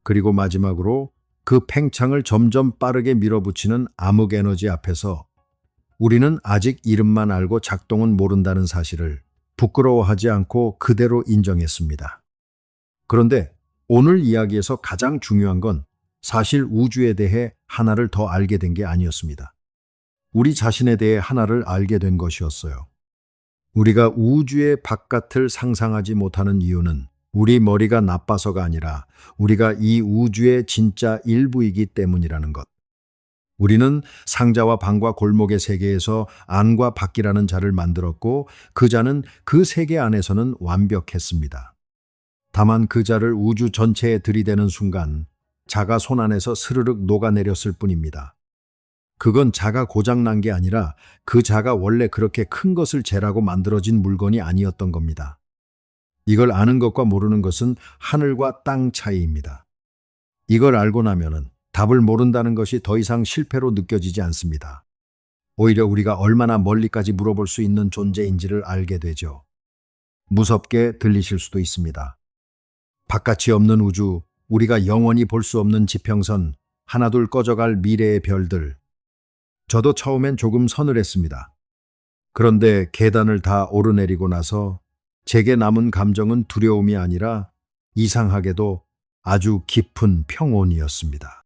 Speaker 1: 그리고 마지막으로 그 팽창을 점점 빠르게 밀어붙이는 암흑 에너지 앞에서 우리는 아직 이름만 알고 작동은 모른다는 사실을 부끄러워하지 않고 그대로 인정했습니다. 그런데 오늘 이야기에서 가장 중요한 건 사실 우주에 대해 하나를 더 알게 된 게 아니었습니다. 우리 자신에 대해 하나를 알게 된 것이었어요. 우리가 우주의 바깥을 상상하지 못하는 이유는 우리 머리가 나빠서가 아니라 우리가 이 우주의 진짜 일부이기 때문이라는 것. 우리는 상자와 방과 골목의 세계에서 안과 밖이라는 자를 만들었고 그 자는 그 세계 안에서는 완벽했습니다. 다만 그 자를 우주 전체에 들이대는 순간 자가 손 안에서 스르륵 녹아내렸을 뿐입니다. 그건 자가 고장난 게 아니라 그 자가 원래 그렇게 큰 것을 재라고 만들어진 물건이 아니었던 겁니다. 이걸 아는 것과 모르는 것은 하늘과 땅 차이입니다. 이걸 알고 나면은 답을 모른다는 것이 더 이상 실패로 느껴지지 않습니다. 오히려 우리가 얼마나 멀리까지 물어볼 수 있는 존재인지를 알게 되죠. 무섭게 들리실 수도 있습니다. 바깥이 없는 우주, 우리가 영원히 볼 수 없는 지평선, 하나둘 꺼져갈 미래의 별들. 저도 처음엔 조금 서늘했습니다. 그런데 계단을 다 오르내리고 나서 제게 남은 감정은 두려움이 아니라 이상하게도 아주 깊은 평온이었습니다.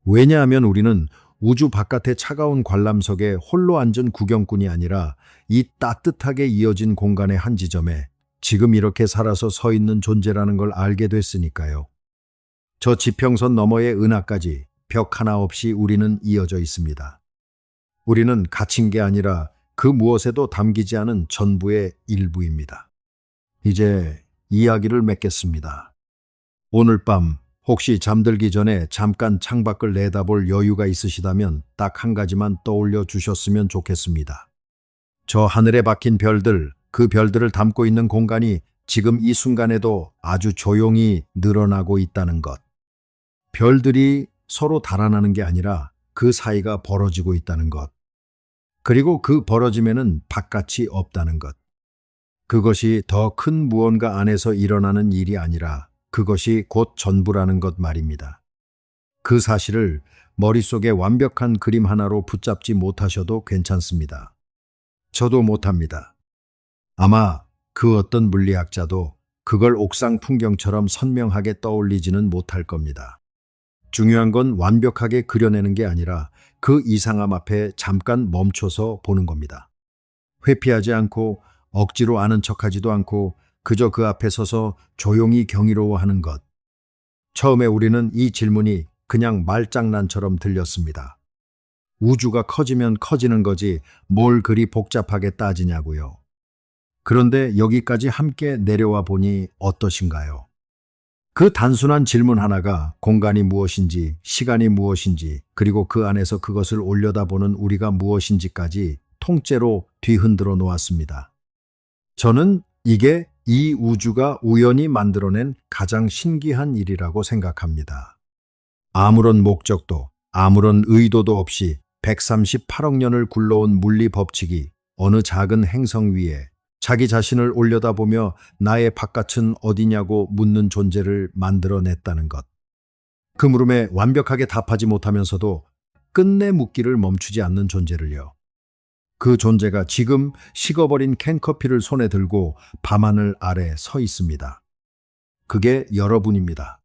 Speaker 1: 왜냐하면 우리는 우주 바깥의 차가운 관람석에 홀로 앉은 구경꾼이 아니라 이 따뜻하게 이어진 공간의 한 지점에 지금 이렇게 살아서 서 있는 존재라는 걸 알게 됐으니까요. 저 지평선 너머의 은하까지 벽 하나 없이 우리는 이어져 있습니다. 우리는 갇힌 게 아니라 그 무엇에도 담기지 않은 전부의 일부입니다. 이제 이야기를 맺겠습니다. 오늘 밤 혹시 잠들기 전에 잠깐 창밖을 내다볼 여유가 있으시다면 딱 한 가지만 떠올려 주셨으면 좋겠습니다. 저 하늘에 박힌 별들, 그 별들을 담고 있는 공간이 지금 이 순간에도 아주 조용히 늘어나고 있다는 것. 별들이 서로 달아나는 게 아니라 그 사이가 벌어지고 있다는 것. 그리고 그 벌어짐에는 바깥이 없다는 것. 그것이 더 큰 무언가 안에서 일어나는 일이 아니라 그것이 곧 전부라는 것 말입니다. 그 사실을 머릿속에 완벽한 그림 하나로 붙잡지 못하셔도 괜찮습니다. 저도 못합니다. 아마 그 어떤 물리학자도 그걸 옥상 풍경처럼 선명하게 떠올리지는 못할 겁니다. 중요한 건 완벽하게 그려내는 게 아니라 그 이상함 앞에 잠깐 멈춰서 보는 겁니다. 회피하지 않고 억지로 아는 척하지도 않고 그저 그 앞에 서서 조용히 경이로워하는 것. 처음에 우리는 이 질문이 그냥 말장난처럼 들렸습니다. 우주가 커지면 커지는 거지 뭘 그리 복잡하게 따지냐고요. 그런데 여기까지 함께 내려와 보니 어떠신가요? 그 단순한 질문 하나가 공간이 무엇인지, 시간이 무엇인지, 그리고 그 안에서 그것을 올려다보는 우리가 무엇인지까지 통째로 뒤흔들어 놓았습니다. 저는 이게 이 우주가 우연히 만들어낸 가장 신기한 일이라고 생각합니다. 아무런 목적도, 아무런 의도도 없이 138억 년을 굴러온 물리 법칙이 어느 작은 행성 위에 자기 자신을 올려다보며 나의 바깥은 어디냐고 묻는 존재를 만들어냈다는 것. 그 물음에 완벽하게 답하지 못하면서도 끝내 묻기를 멈추지 않는 존재를요. 그 존재가 지금 식어버린 캔커피를 손에 들고 밤하늘 아래 서 있습니다. 그게 여러분입니다.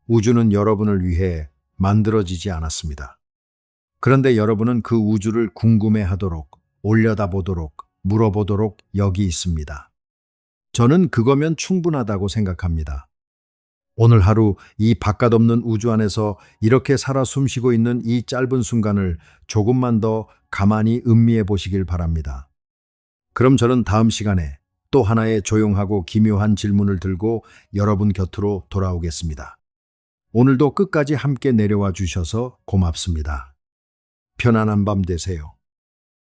Speaker 1: 우주는 여러분을 위해 만들어지지 않았습니다. 그런데 여러분은 그 우주를 궁금해하도록, 올려다보도록, 물어보도록 여기 있습니다. 저는 그거면 충분하다고 생각합니다. 오늘 하루 이 바깥 없는 우주 안에서 이렇게 살아 숨쉬고 있는 이 짧은 순간을 조금만 더 가만히 음미해 보시길 바랍니다. 그럼 저는 다음 시간에 또 하나의 조용하고 기묘한 질문을 들고 여러분 곁으로 돌아오겠습니다. 오늘도 끝까지 함께 내려와 주셔서 고맙습니다. 편안한 밤 되세요.